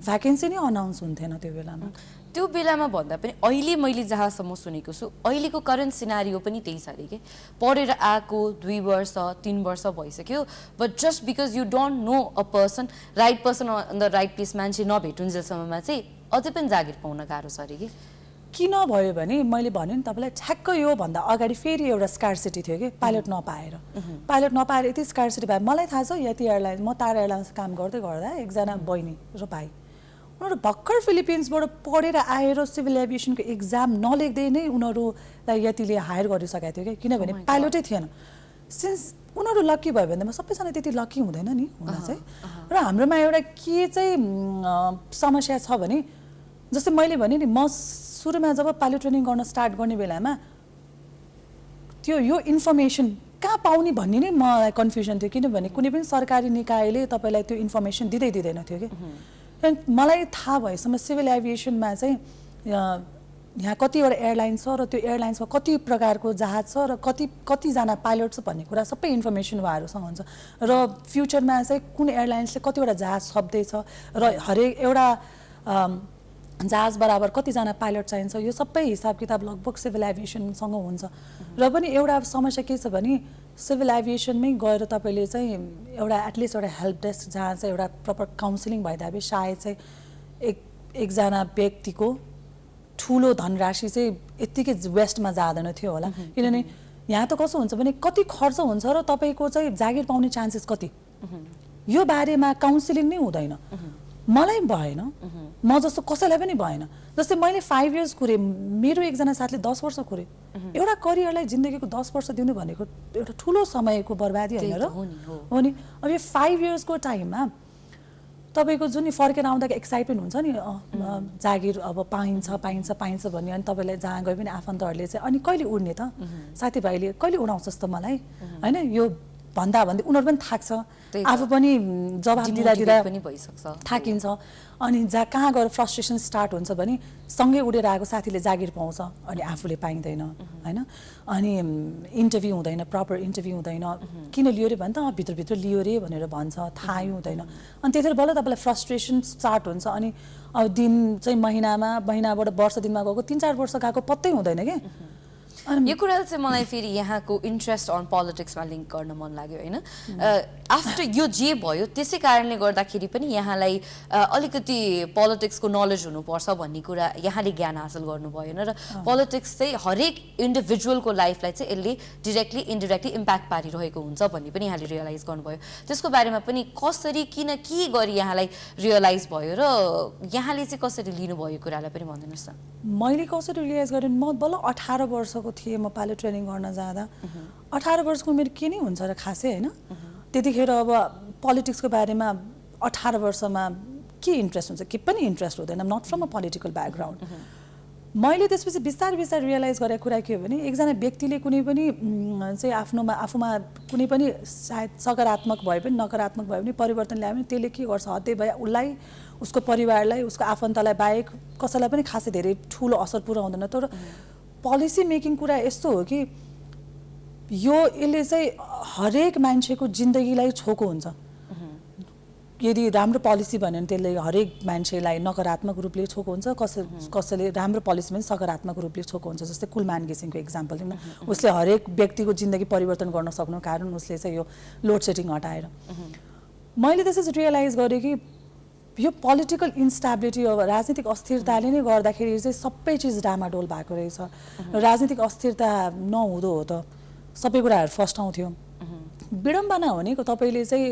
B: vacancy नै अनाउन्स हुन्थेन त्यो बेलामा
A: त्यो बेलामा भन्दा पनि अहिले मैले जहाँसम्म सुनेको छु अहिलेको करेन्ट सिनारियो पनि त्यही छ अरे कि पढेर आएको 2 वर्ष 3 वर्ष भइसक्यो but just because you don't know a person on the right place मान्छे नभेटुन्जेलसम्ममा चाहिँ अझै पनि जागिर पाउन गाह्रो छ अरे कि
B: किन भयो भने मैले भने नि तपाईँलाई ठ्याक्क यो भन्दा अगाडि फेरि एउटा स्कार्सिटी थियो कि पाइलट नपाएर यति स्कार्सिटी भयो मलाई थाहा छ यति एयरलाइन म तारा एयरलाइन्स काम गर्दै गर्दा एकजना बहिनी र भाइ उनीहरू भर्खर फिलिपिन्सबाट पढेर आएर सिभिल एभिएसनको एक्जाम नलेख्दै नै उनीहरूलाई यतिले हायर गरिसकेको थियो कि किनभने पाइलटै थिएन सिन्स उनीहरू लक्की भयो भने सबैजना त्यति लक्की हुँदैन नि हुन चाहिँ र हाम्रोमा एउटा के चाहिँ समस्या छ भने जस्तै मैले भने नि म सुरुमा जब पाइलट ट्रेनिङ गर्न स्टार्ट गर्ने बेलामा त्यो यो इन्फर्मेसन कहाँ पाउने भन्ने नै मलाई कन्फ्युजन थियो किनभने कुनै पनि सरकारी निकायले तपाईँलाई त्यो इन्फर्मेसन दिँदैन थियो कि मलाई थाहा भएसम्म सिभिल एभिएसनमा चाहिँ यहाँ कतिवटा एयरलाइन छ र त्यो एयरलाइन्समा कति प्रकारको जहाज छ र कतिजना पाइलट छ भन्ने कुरा सबै इन्फर्मेसन उहाँहरूसँग हुन्छ र फ्युचरमा चाहिँ कुन एयरलाइन्सले कतिवटा जहाज छप्दैछ र हरेक एउटा जहाज बराबर कतिजना पाइलट चाहिन्छ यो सबै हिसाब किताब लगभग सिभिल एभिएसनसँग हुन्छ र पनि एउटा समस्या के छ भने सिभिल एभिएसनमै गएर तपाईँले चाहिँ एउटा एटलिस्ट एउटा हेल्प डेस्क जहाँ चाहिँ एउटा प्रपर काउन्सिलिङ भइदिए भए सायद चाहिँ एकजना व्यक्तिको ठुलो धनराशि चाहिँ यत्तिकै वेस्टमा जाँदैन थियो होला किनभने यहाँ त कसो हुन्छ भने कति खर्च हुन्छ र तपाईँको चाहिँ जागिर पाउने चान्सेस कति यो बारेमा काउन्सिलिङ नै हुँदैन मलाई भएन म जस्तो कसैलाई पनि भएन जस्तै मैले 5 इयर्स कुरेँ मेरो एकजना साथीले 10 वर्ष कुरे एउटा करियरलाई जिन्दगीको 10 वर्ष दिनु भनेको एउटा ठुलो समयको बर्बादी होइन र हो नि अब यो 5 इयर्सको टाइममा तपाईँको जुन फर्केर आउँदाको एक्साइटमेन्ट हुन्छ नि जागिर अब पाइन्छ भन्ने अनि तपाईँलाई जहाँ गए पनि आफन्तहरूले चाहिँ अनि कहिले उड्ने त साथीभाइले कहिले उडाउँछस् त मलाई होइन यो भन्दा भन्दै उनीहरू पनि थाक्छ आफू पनि जवाफ दिँदा
A: पनि भइसक्छ
B: थाकिन्छ अनि जहाँ कहाँ गएर फ्रस्ट्रेसन स्टार्ट हुन्छ भने सँगै उडेर आएको साथीले जागिर पाउँछ अनि आफूले पाइँदैन होइन अनि इन्टरभ्यू हुँदैन प्रपर इन्टरभ्यू हुँदैन किन लियो रे भने त भित्रभित्र लियो रे भनेर भन्छ थाहै हुँदैन अनि त्यतिखेर बल्ल तपाईँलाई फ्रस्ट्रेसन स्टार्ट हुन्छ अनि अब दिन चाहिँ महिनाबाट वर्ष दिनमा गएको 3-4 वर्ष गएको पत्तै हुँदैन कि
A: यो कुरा चाहिँ मलाई फेरि यहाँको इन्ट्रेस्ट अन पोलिटिक्समा लिङ्क गर्न मन लाग्यो होइन आफ्टर यो जे भयो त्यसै कारणले गर्दाखेरि पनि यहाँलाई अलिकति पोलिटिक्सको नलेज हुनुपर्छ भन्ने कुरा यहाँले ज्ञान हासिल गर्नु भएन र पोलिटिक्स चाहिँ हरेक इन्डिभिजुअलको लाइफलाई चाहिँ यसले डिरेक्टली इन्डिरेक्टली इम्प्याक्ट पारिरहेको हुन्छ भन्ने पनि यहाँले रियलाइज गर्नुभयो त्यसको बारेमा पनि कसरी किन के गरी यहाँलाई रियलाइज भयो र यहाँले चाहिँ कसरी लिनुभयो कुरालाई पनि भनिदिनुहोस् न
B: मैले कसरी रियलाइज गरेँ म बल्ल 18 वर्षको थिएँ म पाइलट ट्रेनिङ गर्न जाँदा 18 वर्षको उमेर के नै हुन्छ र खासै होइन त्यतिखेर अब पोलिटिक्सको बारेमा 18 वर्षमा के इन्ट्रेस्ट हुन्छ के पनि इन्ट्रेस्ट हुँदैन not from a political background मैले त्यसपछि बिस्तारै बिस्तारै रियलाइज गरेको कुरा के हो भने एकजना व्यक्तिले कुनै पनि चाहिँ आफूमा कुनै पनि सायद सकारात्मक भए पनि नकारात्मक भए पनि परिवर्तन ल्यायो भने त्यसले के गर्छ हत्तै भए उसलाई उसको परिवारलाई उसको आफन्तलाई बाहेक कसैलाई पनि खासै धेरै ठुलो असर पुर्याउँदैन तर पोलिसी मेकिङ कुरा यस्तो हो कि यो यसले चाहिँ हरेक मान्छेको जिन्दगीलाई छोको हुन्छ यदि राम्रो पोलिसी भन्यो भने त्यसले हरेक मान्छेलाई नकारात्मक रूपले छोको हुन्छ कसैले राम्रो पोलिसी पनि सकारात्मक रूपले छोको हुन्छ जस्तै कुलमान घिसिङको इक्जाम्पल लिउँ न उसले हरेक व्यक्तिको जिन्दगी परिवर्तन गर्न सक्नु कारण उसले चाहिँ यो लोड सेटिङ हटाएर मैले त्यसपछि रियलाइज गरेँ कि यो पोलिटिकल इन्स्टेबिलिटी अब राजनीतिक अस्थिरताले नै गर्दाखेरि चाहिँ सबै चिज डामाडोल भएको रहेछ राजनीतिक अस्थिरता नहुँदो हो त सबै कुराहरू फस्टाउँथ्यो विडम्बना हो नि तपाईँले चाहिँ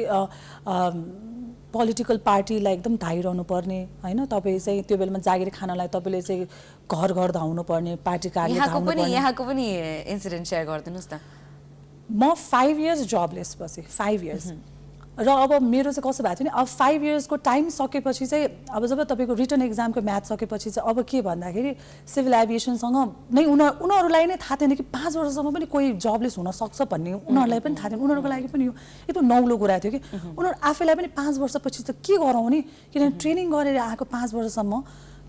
B: पोलिटिकल पार्टीलाई एकदम धाइरहनु पर्ने होइन तपाईँ चाहिँ त्यो बेलामा जागिर खानलाई तपाईँले चाहिँ घर घर धाउनु पर्ने पार्टी कार्यालय धाउनु पर्ने
A: यहाँको पनि इन्सिडेन्ट सेयर गरिदिनुहोस् न
B: म 5 इयर्स जबलेस बसेँ 5 इयर्स र अब मेरो चाहिँ कस्तो भएको थियो नि अब 5 इयर्सको टाइम सकेपछि चाहिँ अब जब तपाईँको रिटन एक्जामको म्याथ सकेपछि चाहिँ अब के भन्दाखेरि सिभिल एभिएसनसँग नै उनीहरूलाई नै थाहा थिएन कि 5 वर्षसम्म पनि कोही जबलेस हुनसक्छ भन्ने उनीहरूलाई पनि थाहा थिएन उनीहरूको लागि पनि यो एकदम नौलो कुरा थियो कि उनीहरू आफैलाई पनि 5 वर्षपछि त के गरौँ नि किनभने ट्रेनिङ गरेर आएको 5 वर्षसम्म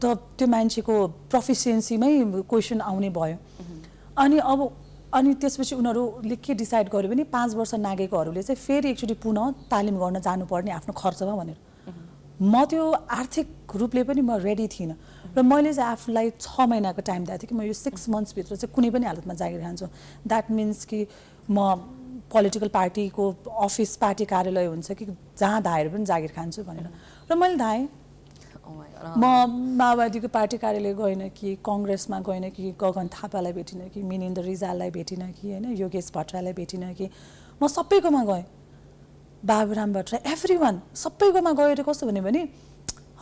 B: त त्यो मान्छेको प्रोफिसियन्सीमै क्वेसन आउने भयो अनि त्यसपछि उनीहरूले के डिसाइड गर्यो भने 5 वर्ष नागेकोहरूले चाहिँ फेरि एकचोटि पुनः तालिम गर्न जानुपर्ने आफ्नो खर्चमा भनेर म त्यो आर्थिक रूपले पनि म रेडी थिइनँ र मैले चाहिँ आफूलाई 6 महिनाको टाइम दिएको थिएँ कि म यो 6 मन्थ्सभित्र चाहिँ कुनै पनि हालतमा जागिर खान्छु द्याट मिन्स कि म पोलिटिकल पार्टीको अफिस पार्टी कार्यालय हुन्छ कि जहाँ धाएर पनि जागिर खान्छु भनेर र मैले धाएँ म माओवादीको पार्टी कार्यालय गएन कि कङ्ग्रेसमा गएन कि गगन थापालाई भेटिनँ कि मिनेन्द्र रिजाललाई भेटिनँ कि होइन योगेश भट्टराईलाई भेटिनँ कि म सबैकोमा गएँ बाबुराम भट्टराई एभ्री सबैकोमा गएर कस्तो भन्यो भने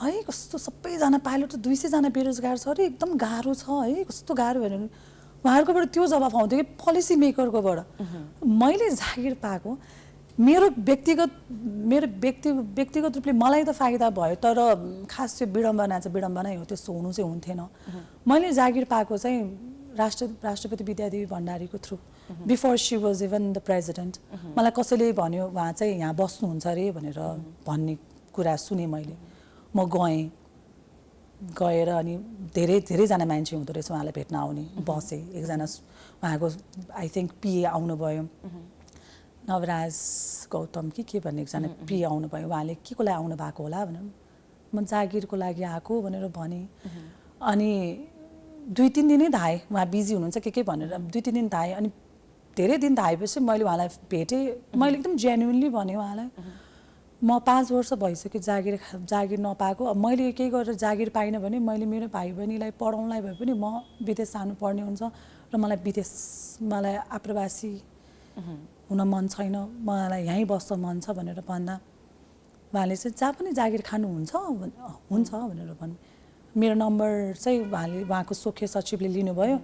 B: है कस्तो सबैजना पाइलट त 200 जना बेरोजगार छ अरे एकदम गाह्रो छ है कस्तो गाह्रो भन्यो भने उहाँहरूकोबाट त्यो जवाफ आउँथ्यो कि पोलिसी मेकरकोबाट मैले जागिर पाएको मेरो व्यक्तिगत रूपले मलाई त फाइदा भयो तर खास त्यो विडम्बना हो त्यस्तो हुनु चाहिँ हुन्थेन मैले जागिर पाएको चाहिँ राष्ट्रपति विद्यादेवी भण्डारीको through before she was even the president मलाई कसैले भन्यो उहाँ चाहिँ यहाँ बस्नुहुन्छ अरे भनेर भन्ने कुरा सुने मैले म गएर अनि धेरैजना मान्छे हुँदो रहेछ उहाँलाई भेट्न आउने बसेँ एकजना उहाँको आई थिङ्क पिए आउनुभयो नवराज गौतम के भन्ने एकजना पिए आउनुभयो उहाँले के को लागि आउनु भएको होला भनेर म जागिरको लागि आएको भनेर भने अनि 2-3 दिनै धाएँ उहाँ बिजी हुनुहुन्छ के भनेर 2-3 दिन धाएँ अनि धेरै दिन धाएपछि मैले उहाँलाई भेटेँ मैले एकदम जेन्युनली भनेँ उहाँलाई म 5 वर्ष भइसक्यो जागिर नपाएको अब मैले केही गरेर जागिर पाइनँ भने मैले मेरो भाइ बहिनीलाई पढाउनलाई भए पनि म विदेश जानुपर्ने हुन्छ र मलाई आप्रवासी हुन मन छैन मलाई यहीँ बस्न मन छ भनेर भन्दा उहाँले चाहिँ जहाँ पनि जागिर खानुहुन्छ भनेर भन्नु मेरो नम्बर चाहिँ उहाँको सोखे सचिवले लिनुभयो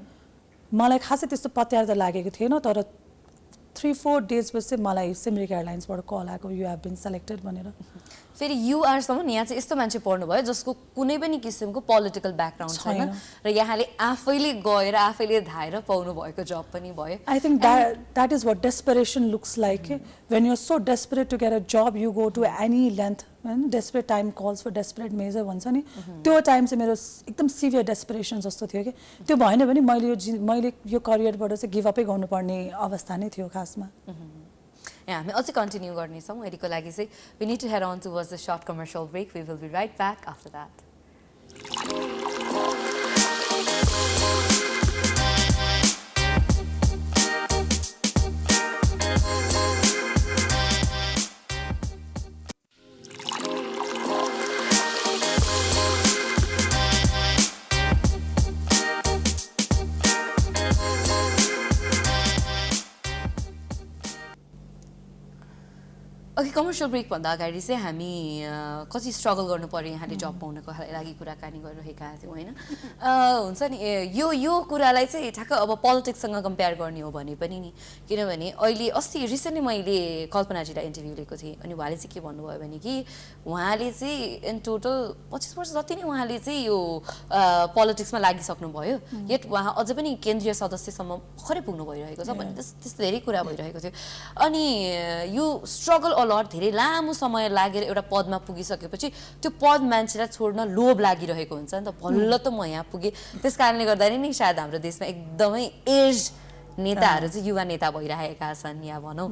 B: मलाई खासै त्यस्तो पत्यार त लागेको थिएन तर 3-4 डेजपछि मलाई सिमरिक एयरलाइन्सबाट कल आएको यु हेभ बिन सेलेक्टेड भनेर
A: फेरि युआरसम्म यहाँ चाहिँ यस्तो मान्छे पढ्नुभयो जसको कुनै पनि किसिमको पोलिटिकल ब्याकग्राउन्ड छैन र यहाँले आफैले गएर आफैले धाएर पाउनु भएको जब पनि भयो
B: I think that is what desperation looks like when you are so desperate to get a job you go to any length होइन desperate times calls for desperate measure भन्छ नि त्यो टाइम चाहिँ मेरो एकदम सिभियर डेस्परेसन जस्तो थियो कि त्यो भएन भने मैले यो करियरबाट चाहिँ गिभअपै गर्नुपर्ने अवस्था नै थियो खासमा
A: हामी अझै कन्टिन्यू गर्नेछौँ अहिलेको लागि चाहिँ we need to head on towards the short commercial break we will be right back after that commercial ब्रेकभन्दा अगाडि चाहिँ हामी कति स्ट्रगल गर्नु पर्यो यहाँले जब पाउनको लागि कुराकानी गरिरहेका थियौँ होइन हुन्छ नि यो कुरालाई चाहिँ ठ्याक्क अब पोलिटिक्ससँग कम्पेयर गर्ने हो भने पनि नि किनभने अहिले अस्ति रिसेन्टली मैले कल्पनाजीलाई इन्टरभ्यू लिएको थिएँ अनि उहाँले चाहिँ के भन्नुभयो भने कि उहाँले चाहिँ इन टोटल 25 वर्ष जति नै उहाँले चाहिँ यो पोलिटिक्समा लागिसक्नुभयो यट उहाँ अझै पनि केन्द्रीय सदस्यसम्म भर्खरै पुग्नु भइरहेको छ भने त्यस्तो धेरै कुरा भइरहेको थियो अनि यो स्ट्रगल अलट धेरै लामो समय लागेर एउटा पदमा पुगिसकेपछि त्यो पद मान्छेलाई छोड्न लोभ लागिरहेको हुन्छ नि त बल्ल त म यहाँ पुगेँ त्यस कारणले गर्दा नि सायद हाम्रो देशमा एकदमै एज नेताहरू चाहिँ युवा नेता भइरहेका छन् या भनौँ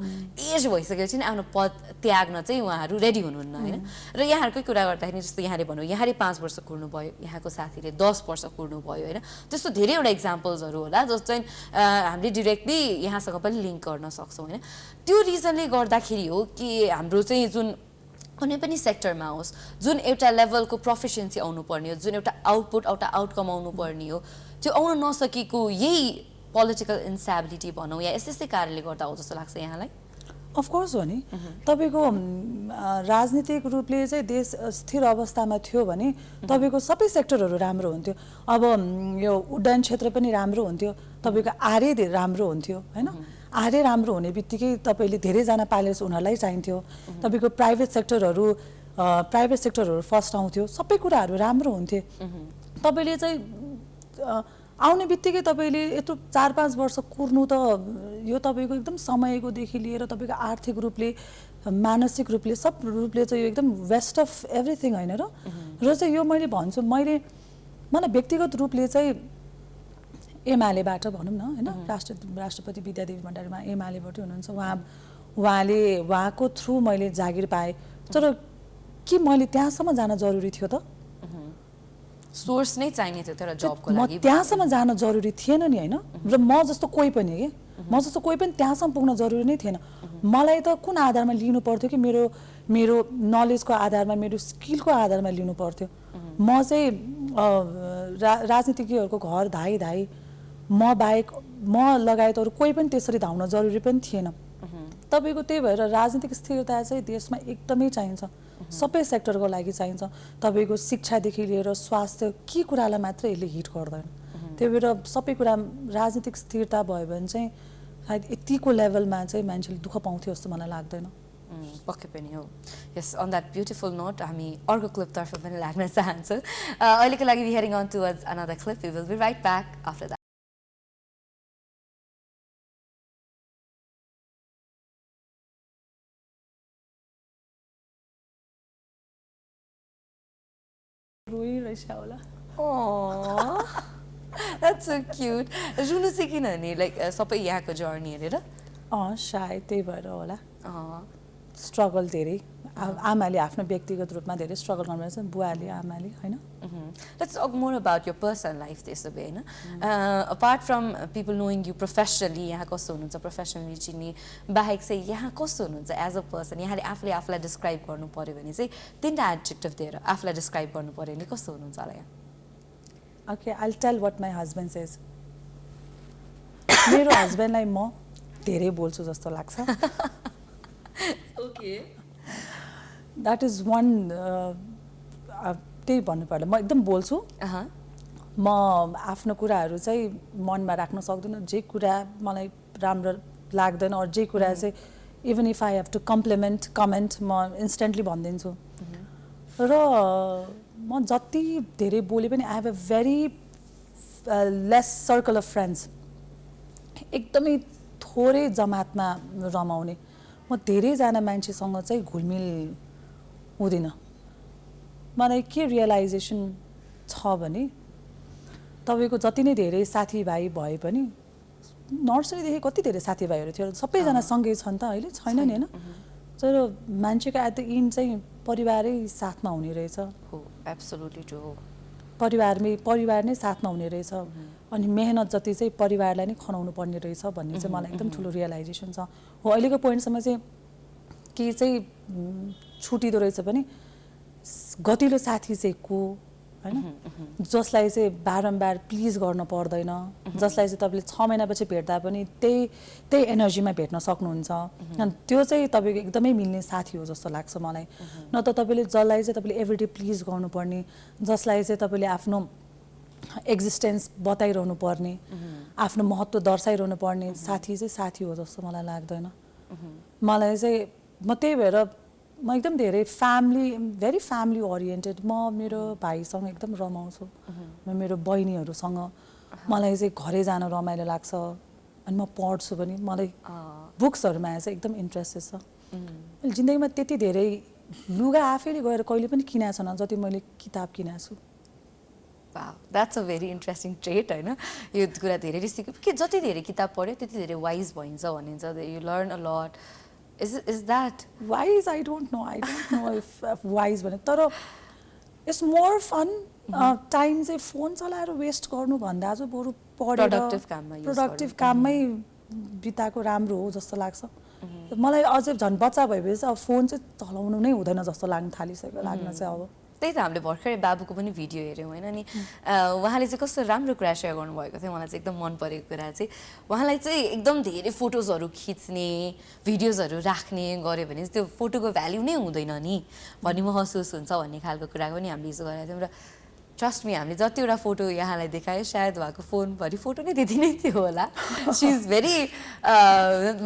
A: एज भइसकेपछि नि आफ्नो पद त्याग्न चाहिँ उहाँहरू रेडी हुनुहुन्न होइन र यहाँहरूकै कुरा गर्दाखेरि जस्तो यहाँले भन्नु यहाँले 5 वर्ष कुर्नुभयो यहाँको साथीले 10 वर्ष कुर्नुभयो होइन त्यस्तो धेरैवटा इक्जाम्पल्सहरू होला जस चाहिँ हामीले डिरेक्टली यहाँसँग पनि लिङ्क गर्न सक्छौँ होइन त्यो रिजनले गर्दाखेरि हो कि हाम्रो चाहिँ जुन कुनै पनि सेक्टरमा होस् जुन एउटा लेभलको प्रोफिसियन्सी आउनुपर्ने हो जुन एउटा आउटपुट एउटा आउटकम आउनुपर्ने हो त्यो आउन नसकेको यही पोलिटिकल इन्स्टेबिलिटी भनौँ या यस्तै कारणले गर्दा हो जस्तो लाग्छ यहाँलाई
B: अफकोर्स हो नि तपाईँको राजनीतिक रूपले चाहिँ देश स्थिर अवस्थामा थियो भने तपाईँको सबै सेक्टरहरू राम्रो हुन्थ्यो अब यो उड्डयन क्षेत्र पनि राम्रो हुन्थ्यो तपाईँको आर्य राम्रो हुन्थ्यो होइन आधै राम्रो हुने बित्तिकै तपाईँले धेरैजना पाइलट्स उनीहरूलाई चाहिन्थ्यो तपाईँको प्राइभेट सेक्टरहरू फर्स्ट आउँथ्यो सबै कुराहरू राम्रो हुन्थे तपाईँले चाहिँ आउने बित्तिकै तपाईँले यत्रो 4-5 वर्ष कुर्नु त यो तपाईँको एकदम समयकोदेखि लिएर तपाईँको आर्थिक रूपले मानसिक रूपले सब रूपले चाहिँ यो एकदम वेस्ट अफ एभ्रिथिङ होइन र चाहिँ यो मैले भन्छु मलाई व्यक्तिगत रूपले चाहिँ एमालेबाट भनौँ न होइन राष्ट्रपति विद्यादेवी भण्डारीमा एमालेबाटै हुनुहुन्छ उहाँको थ्रु मैले जागिर पाएँ तर के मैले त्यहाँसम्म जान जरुरी थियो त
A: सोर्स नै चाहिने थियो तर जबको लागि
B: त्यहाँसम्म जान जरुरी थिएन नि होइन र म जस्तो कोही पनि के म जस्तो कोही पनि त्यहाँसम्म पुग्न जरुरी नै थिएन मलाई त कुन आधारमा लिनु पर्थ्यो कि मेरो नलेजको आधारमा मेरो स्किलको आधारमा लिनु पर्थ्यो म चाहिँ राजनीतिज्ञहरूको घर धाई म बाहेक म लगायत अरू कोही पनि त्यसरी धाउन जरुरी पनि थिएन तपाईँको त्यही भएर राजनीतिक स्थिरता चाहिँ देशमा एकदमै चाहिन्छ सबै सेक्टरको लागि चाहिन्छ तपाईँको शिक्षादेखि लिएर स्वास्थ्य के कुरालाई मात्र यसले हिट गर्दैन त्यही भएर सबै कुरा राजनीतिक स्थिरता भयो भने चाहिँ सायद यतिको लेभलमा चाहिँ मान्छेले दुःख पाउँथ्यो जस्तो मलाई लाग्दैन
A: पक्कै पनि हो yes on that beautiful note हामी अर्को क्लिपतर्फ पनि लाग्न चाहन्छौँ अहिलेको लागि वी हेयरिङ on towards another clip we will be right back after that
B: रोइरहेछ होला
A: द्याट्स सो क्युट रुनु चाहिँ किन नि लाइक सबै यहाँको जर्नी हेरेर
B: सायद त्यही भएर होला स्ट्रगल धेरै आमाले आफ्नो व्यक्तिगत रूपमा धेरै स्ट्रगल गर्नुभएको छ बुवाले आमाले होइन
A: let's talk more about your personal life त्यसो भए होइन apart from people knowing you professionally यहाँ कस्तो हुनुहुन्छ प्रोफेसनली चिन्ने बाहेक चाहिँ यहाँ कस्तो हुनुहुन्छ एज अ पर्सन यहाँले आफूलाई डिस्क्राइब गर्नु पऱ्यो भने चाहिँ 3टा एडजेक्टिभ दिएर आफूलाई डिस्क्राइब गर्नु पऱ्यो भने कस्तो हुनुहुन्छ होला यहाँ
B: okay I tell what my husband says मेरो हस्बेन्डलाई म धेरै बोल्छु जस्तो लाग्छ
A: ओके
B: द्याट इज वान त्यही भन्नु पर्ला म एकदम बोल्छु म आफ्नो कुराहरू चाहिँ मनमा राख्न सक्दिनँ जे कुरा मलाई राम्रो लाग्दैन अरू जे कुरा चाहिँ even if I have to comment म इन्स्टेन्टली भनिदिन्छु र म जति धेरै बोले पनि I have a very less circle of friends एकदमै थोरै जमातमा रमाउने म धेरैजना मान्छेसँग चाहिँ घुलमिल हुँदिनँ मलाई के रियलाइजेसन छ भने तपाईँको जति नै धेरै साथीभाइ भए पनि नर्सरीदेखि कति धेरै साथीभाइहरू थियो सबैजना सँगै छन् त अहिले छैन नि होइन तर मान्छेको एट द इन्ड चाहिँ परिवारै साथमा हुने रहेछ
A: एब्सोल्युटली ट्रु
B: परिवार नै साथमा हुने रहेछ अनि मेहनत जति चाहिँ परिवारलाई नै खनाउनु पर्ने रहेछ भन्ने चाहिँ मलाई एकदम ठुलो रियलाइजेसन छ हो अहिलेको पोइन्टसम्म चाहिँ के चाहिँ छुटिँदो रहेछ भने गतिलो साथी चाहिँ को होइन जसलाई चाहिँ बारम्बार प्लिज गर्न पर्दैन जसलाई चाहिँ तपाईँले 6 महिनापछि भेट्दा पनि त्यही एनर्जीमा भेट्न सक्नुहुन्छ अनि त्यो चाहिँ तपाईँको एकदमै मिल्ने साथी हो जस्तो लाग्छ मलाई न त तपाईँले जसलाई चाहिँ तपाईँले एभ्रिडे प्लिज गर्नुपर्ने जसलाई चाहिँ तपाईँले आफ्नो एक्जिस्टेन्स बताइरहनु पर्ने आफ्नो महत्त्व दर्शाइरहनु पर्ने साथी चाहिँ साथी हो जस्तो मलाई लाग्दैन मलाई चाहिँ म त्यही भएर म एकदम धेरै भेरी फ्यामिली ओरिएन्टेड म मेरो भाइसँग एकदम रमाउँछु म मेरो बहिनीहरूसँग मलाई चाहिँ घरै जान रमाइलो लाग्छ अनि म पढ्छु पनि मलाई बुक्सहरूमा चाहिँ एकदम इन्ट्रेस्टेड छ मैले जिन्दगीमा त्यति धेरै लुगा आफैले गएर कहिले पनि किनेको छैन जति मैले किताब किनेको छु
A: that's a very interesting trait होइन यो कुरा धेरै सिक्यो कि जति धेरै किताब पढ्यो त्यति धेरै वाइज भइन्छ भनिन्छ you learn a lot Is that
B: wise? I don't know if wise भने तर it's more fun टाइम चाहिँ फोन चलाएर वेस्ट गर्नु भन्दा चाहिँ बरु पढेर प्रोडक्टिभ काममै बिताएको राम्रो हो जस्तो लाग्छ मलाई अझै झन् बच्चा भएपछि अब फोन चाहिँ चलाउनु नै हुँदैन जस्तो लाग्न थालिसक्यो लाग्न चाहिँ अब
A: त्यही त हामीले भर्खरै बाबुको पनि भिडियो हेऱ्यौँ होइन अनि उहाँले चाहिँ कस्तो राम्रो कुरा सेयर गर्नुभएको थियो मलाई चाहिँ एकदम मन परेको कुरा चाहिँ उहाँलाई चाहिँ एकदम धेरै फोटोजहरू खिच्ने भिडियोजहरू राख्ने गऱ्यो भने त्यो फोटोको भ्याल्यु नै हुँदैन नि भन्ने महसुस हुन्छ भन्ने खालको कुरा पनि हामीले यसो गरेका थियौँ र ट्रस्ट मी हामीले जतिवटा फोटो यहाँलाई देखायो सायद उहाँको फोनभरि फोटो नै त्यति नै थियो होला she is very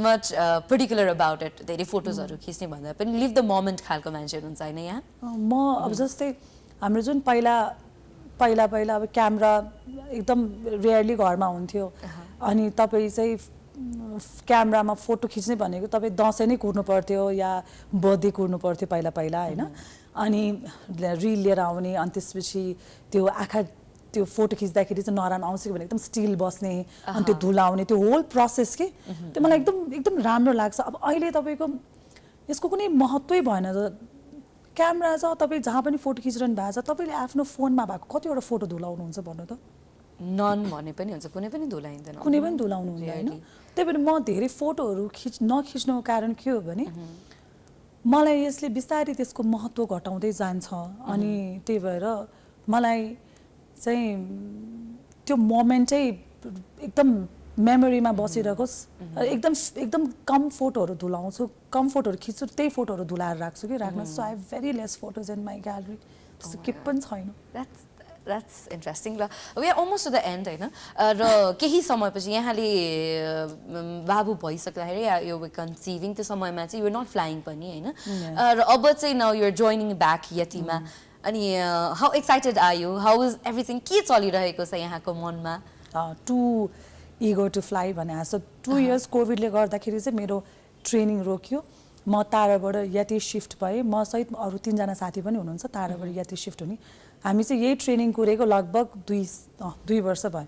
A: much particular about it धेरै फोटोजहरू खिच्ने भन्दा पनि लिभ द मोमेन्ट खालको मान्छे हुनुहुन्छ होइन यहाँ
B: म अब जस्तै हाम्रो जुन पहिला अब क्यामेरा एकदम रेयरली घरमा हुन्थ्यो अनि तपाईँ चाहिँ क्यामेरामा फोटो खिच्ने भनेको तपाईँ दसैँ नै कुर्नु पर्थ्यो या बर्थडे कुर्नु पर्थ्यो पहिला होइन अनि रिल लिएर आउने अनि त्यसपछि त्यो आँखा त्यो फोटो खिच्दाखेरि चाहिँ नराम्रो आउँछ भने एकदम स्टिल बस्ने अनि त्यो धुला आउने त्यो होल प्रोसेस के त्यो मलाई एकदम राम्रो लाग्छ अब अहिले तपाईँको यसको कुनै महत्त्वै भएन क्यामेरा छ तपाईँ जहाँ पनि फोटो खिचिरहनु भएको छ तपाईँले आफ्नो फोनमा भएको कतिवटा फोटो धुलाउनुहुन्छ भन्नु त
A: नन भने पनि हुन्छ कुनै पनि धुलाइँदैन
B: कुनै पनि धुलाउनु हुँदैन त्यही भएर म धेरै फोटोहरू नखिच्नुको कारण के हो भने मलाई यसले बिस्तारै त्यसको महत्त्व घटाउँदै जान्छ अनि त्यही भएर मलाई चाहिँ त्यो मोमेन्ट चाहिँ एकदम मेमोरीमा बसिरहोस् एकदम कम फोटोहरू धुलाउँछु कम फोटोहरू खिच्छु त्यही फोटोहरू धुलाएर राख्छु कि राख्न so I have very less photos in my gallery त्यस्तो के पनि छैन
A: That's interesting. We are almost to the end, होइन र केही समयपछि यहाँले बाबु भइसक्दाखेरि यो कन्सिभिङ त्यो समयमा चाहिँ यु नट फ्लाइङ पनि होइन र अब चाहिँ नाउ युआर जोइनिङ ब्याक यतिमा अनि how excited are you how is everything के चलिरहेको छ यहाँको मनमा
B: टु इगर टु फ्लाइ भने जस्तो 2 इयर्स कोभिडले गर्दाखेरि चाहिँ मेरो ट्रेनिङ रोक्यो म टाढाबाट यति सिफ्ट भएँ म सहित अरू 3जना साथी पनि हुनुहुन्छ टाढाबाट यति सिफ्ट हुने हामी चाहिँ यही ट्रेनिङ कुरेको लगभग 2 वर्ष भयो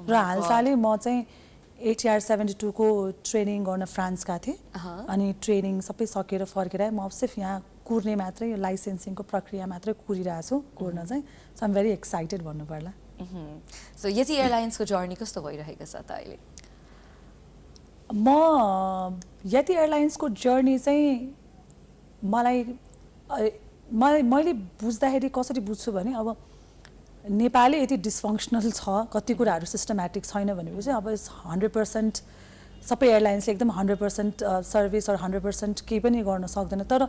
B: र हालसालै म चाहिँ ATR-72 को ट्रेनिङ गर्न फ्रान्स गएको थिएँ अनि ट्रेनिङ सबै सकेर फर्केर म सिर्फ यहाँ कुर्ने मात्रै लाइसेन्सिङको प्रक्रिया मात्रै कुरिरहेको छु कुर्न चाहिँ सो आइम भेरी एक्साइटेड भन्नु पर्ला
A: सो यति एयरलाइन्सको जर्नी कस्तो भइरहेको छ त अहिले
B: म यति एयरलाइन्सको जर्नी चाहिँ मैले बुझ्दाखेरि कसरी बुझ्छु भने अब नेपालै यति डिसफङ्सनल छ कति कुराहरू सिस्टमेटिक छैन भनेपछि अब 100% सबै एयरलाइन्सले एकदम 100% सर्भिस र 100% केही पनि गर्न सक्दैन तर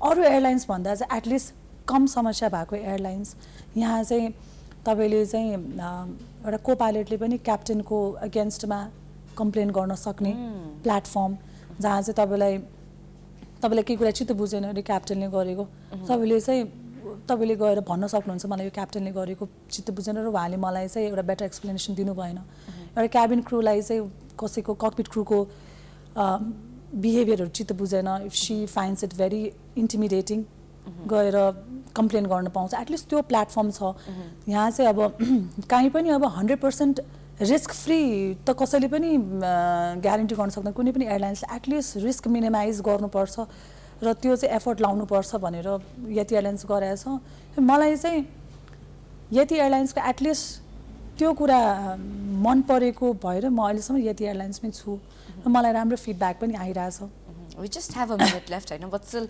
B: अरू एयरलाइन्स भन्दा चाहिँ एटलिस्ट कम समस्या भएको एयरलाइन्स यहाँ चाहिँ तपाईँले चाहिँ एउटा को पाइलटले पनि क्याप्टेनको अगेन्स्टमा कम्प्लेन गर्न सक्ने प्लेटफर्म जहाँ चाहिँ तपाईँलाई केही कुरा चित्त बुझेन भने क्याप्टेनले गरेको तपाईँले गएर भन्न सक्नुहुन्छ मलाई यो क्याप्टेनले गरेको चित्त बुझेन र उहाँले मलाई चाहिँ एउटा बेटर एक्सप्लेनेसन दिनु भएन एउटा क्याबिन क्रुलाई चाहिँ कसैको ककपिट क्रुको बिहेभियरहरू चित्त बुझेन if she finds it very intimidating गएर कम्प्लेन गर्न पाउँछ एटलिस्ट त्यो प्लेटफर्म छ यहाँ चाहिँ अब कहीँ पनि अब 100% रिस्क फ्री त कसैले पनि ग्यारेन्टी गर्न सक्दैन कुनै पनि एयरलाइन्सले एटलिस्ट रिस्क मिनिमाइज गर्नुपर्छ र त्यो चाहिँ एफर्ट लाउनुपर्छ भनेर यति एयरलाइन्स गरेको छ मलाई चाहिँ यति एयरलाइन्सको एटलिस्ट त्यो कुरा मन परेको भएर म अहिलेसम्म यति एयरलाइन्समै छु र मलाई राम्रो फिडब्याक पनि आइरहेछ
A: We just have a minute left होइन बट स्टिल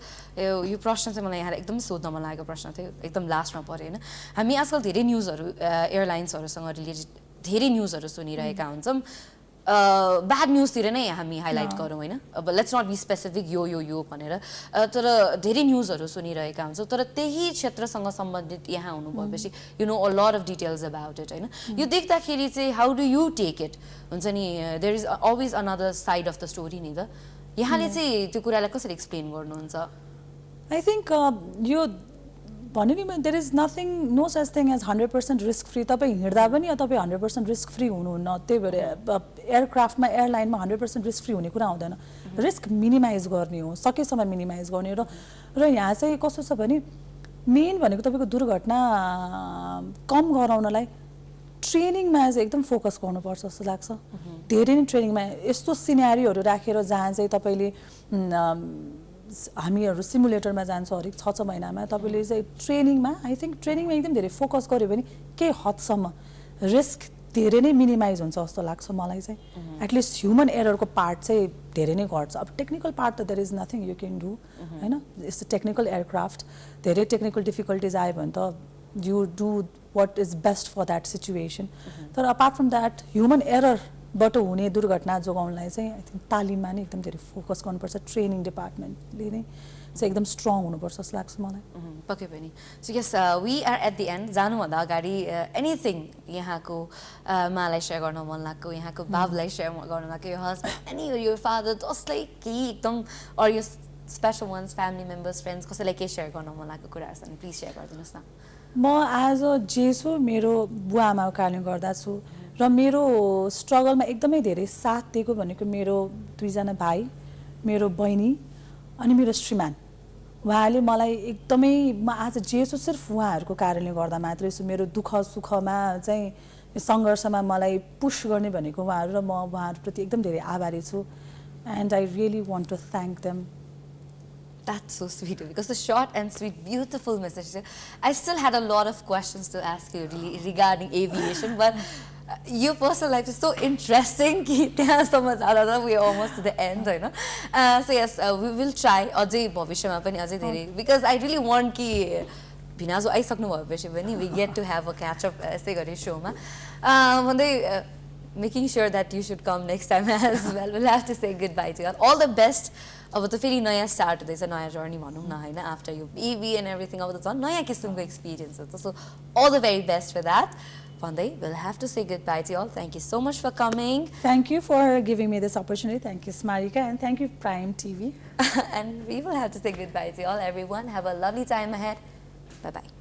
A: यो प्रश्न चाहिँ मलाई यहाँ एकदमै सोध्न मन लागेको प्रश्न थियो एकदम लास्टमा पऱ्यो होइन हामी आजकल धेरै न्युजहरू एयरलाइन्सहरूसँग रिलेटेड धेरै न्युजहरू सुनिरहेका हुन्छौँ ब्याड न्युजतिर नै हामी हाइलाइट गरौँ होइन अब लेट्स नट बी स्पेसिफिक यो भनेर तर धेरै न्युजहरू सुनिरहेका हुन्छौँ तर त्यही क्षेत्रसँग सम्बन्धित यहाँ हुनुभएपछि you know a lot of details about it होइन यो देख्दाखेरि चाहिँ how do you take it हुन्छ नि there is always another side of the story नि त यहाँले चाहिँ त्यो कुरालाई कसरी एक्सप्लेन गर्नुहुन्छ
B: आई थिङ्क यो भन्यो नि there is nothing no such thing as 100% risk free तपाईँ हिँड्दा पनि तपाईँ 100% रिस्क फ्री हुनुहुन्न त्यही भएर एयरक्राफ्टमा एयरलाइनमा 100% रिस्क फ्री हुने कुरा हुँदैन रिस्क मिनिमाइज गर्ने हो सकेसम्म मिनिमाइज गर्ने र यहाँ चाहिँ कस्तो छ भने मेन भनेको तपाईँको दुर्घटना कम गराउनलाई ट्रेनिङमा चाहिँ एकदम फोकस गर्नुपर्छ जस्तो लाग्छ धेरै नै ट्रेनिङमा यस्तो सिनेरियोहरू राखेर जहाँ चाहिँ तपाईँले हामीहरू सिमुलेटरमा जान्छौँ हरेक 6 महिनामा तपाईँले चाहिँ ट्रेनिङमा आई थिङ्क ट्रेनिङमा एकदम धेरै फोकस गर्यो भने केही हदसम्म रिस्क धेरै नै मिनिमाइज हुन्छ जस्तो लाग्छ मलाई चाहिँ एटलिस्ट ह्युमन एररको पार्ट चाहिँ धेरै नै घट्छ अब टेक्निकल पार्ट त there is nothing you can do होइन यस्तो टेक्निकल एयरक्राफ्ट धेरै टेक्निकल डिफिकल्टिज आयो भने त you do what is best for that situation तर apart from that human error बाट हुने दुर्घटना जोगाउनलाई चाहिँ आई थिङ्क तालिममा नै एकदम धेरै फोकस गर्नुपर्छ ट्रेनिङ डिपार्टमेन्टले नै चाहिँ एकदम स्ट्रङ हुनुपर्छ जस्तो लाग्छ मलाई
A: पक्कै पनि so yes we are at the end जानुभन्दा अगाडि एनिथिङ यहाँको मालाई सेयर गर्न मन लाग्यो यहाँको बाबुलाई सेयर गर्न लाग्यो यो हस्बेन्ड एनी यो फादर जसलाई केही एकदम अर यो special ones family members friends कसैलाई केही सेयर गर्न मन लागेको कुराहरू छन् प्लिज सेयर गरिदिनुहोस् न
B: म एज अ जे छु मेरो बुवा आमाको कारणले गर्दा छु र मेरो स्ट्रगलमा एकदमै धेरै साथ दिएको भनेको मेरो 2 जना भाइ मेरो बहिनी अनि मेरो श्रीमान उहाँले मलाई एकदमै म आज जे छु सिर्फ उहाँहरूको कारणले गर्दा मात्रै छु मेरो दुःख सुखमा चाहिँ सङ्घर्षमा मलाई पुश गर्ने भनेको उहाँहरू र म उहाँहरूप्रति एकदम धेरै आभारी छु and I really want to thank them
A: That's so sweet because the short and sweet, beautiful message. I still had a lot of questions to ask you really regarding aviation, but your personal life is so interesting. We are almost to the end, you know. So yes, we will try. Because I really want कि भिनाजु आइसक्नु भएपछि पनि we get to have a catch up यसै गरी शोमा भन्दै making sure that you should come next time as well. We'll have to say goodbye to you. All the best. अब त फेरि नयाँ स्टार्ट हुँदैछ नयाँ जर्नी भनौँ न होइन आफ्टर यो बेबी एन्ड एभ्रिथिङ अब त झन् नयाँ किसिमको एक्सपिरियन्स हुन्छ so all the very best for that भन्दै will have to say goodbye to all thank you so much for coming
B: thank you for giving me this opportunity thank you Smarika and thank you Prime TV
A: and we will have to say goodbye to all everyone have a lovely time ahead bye by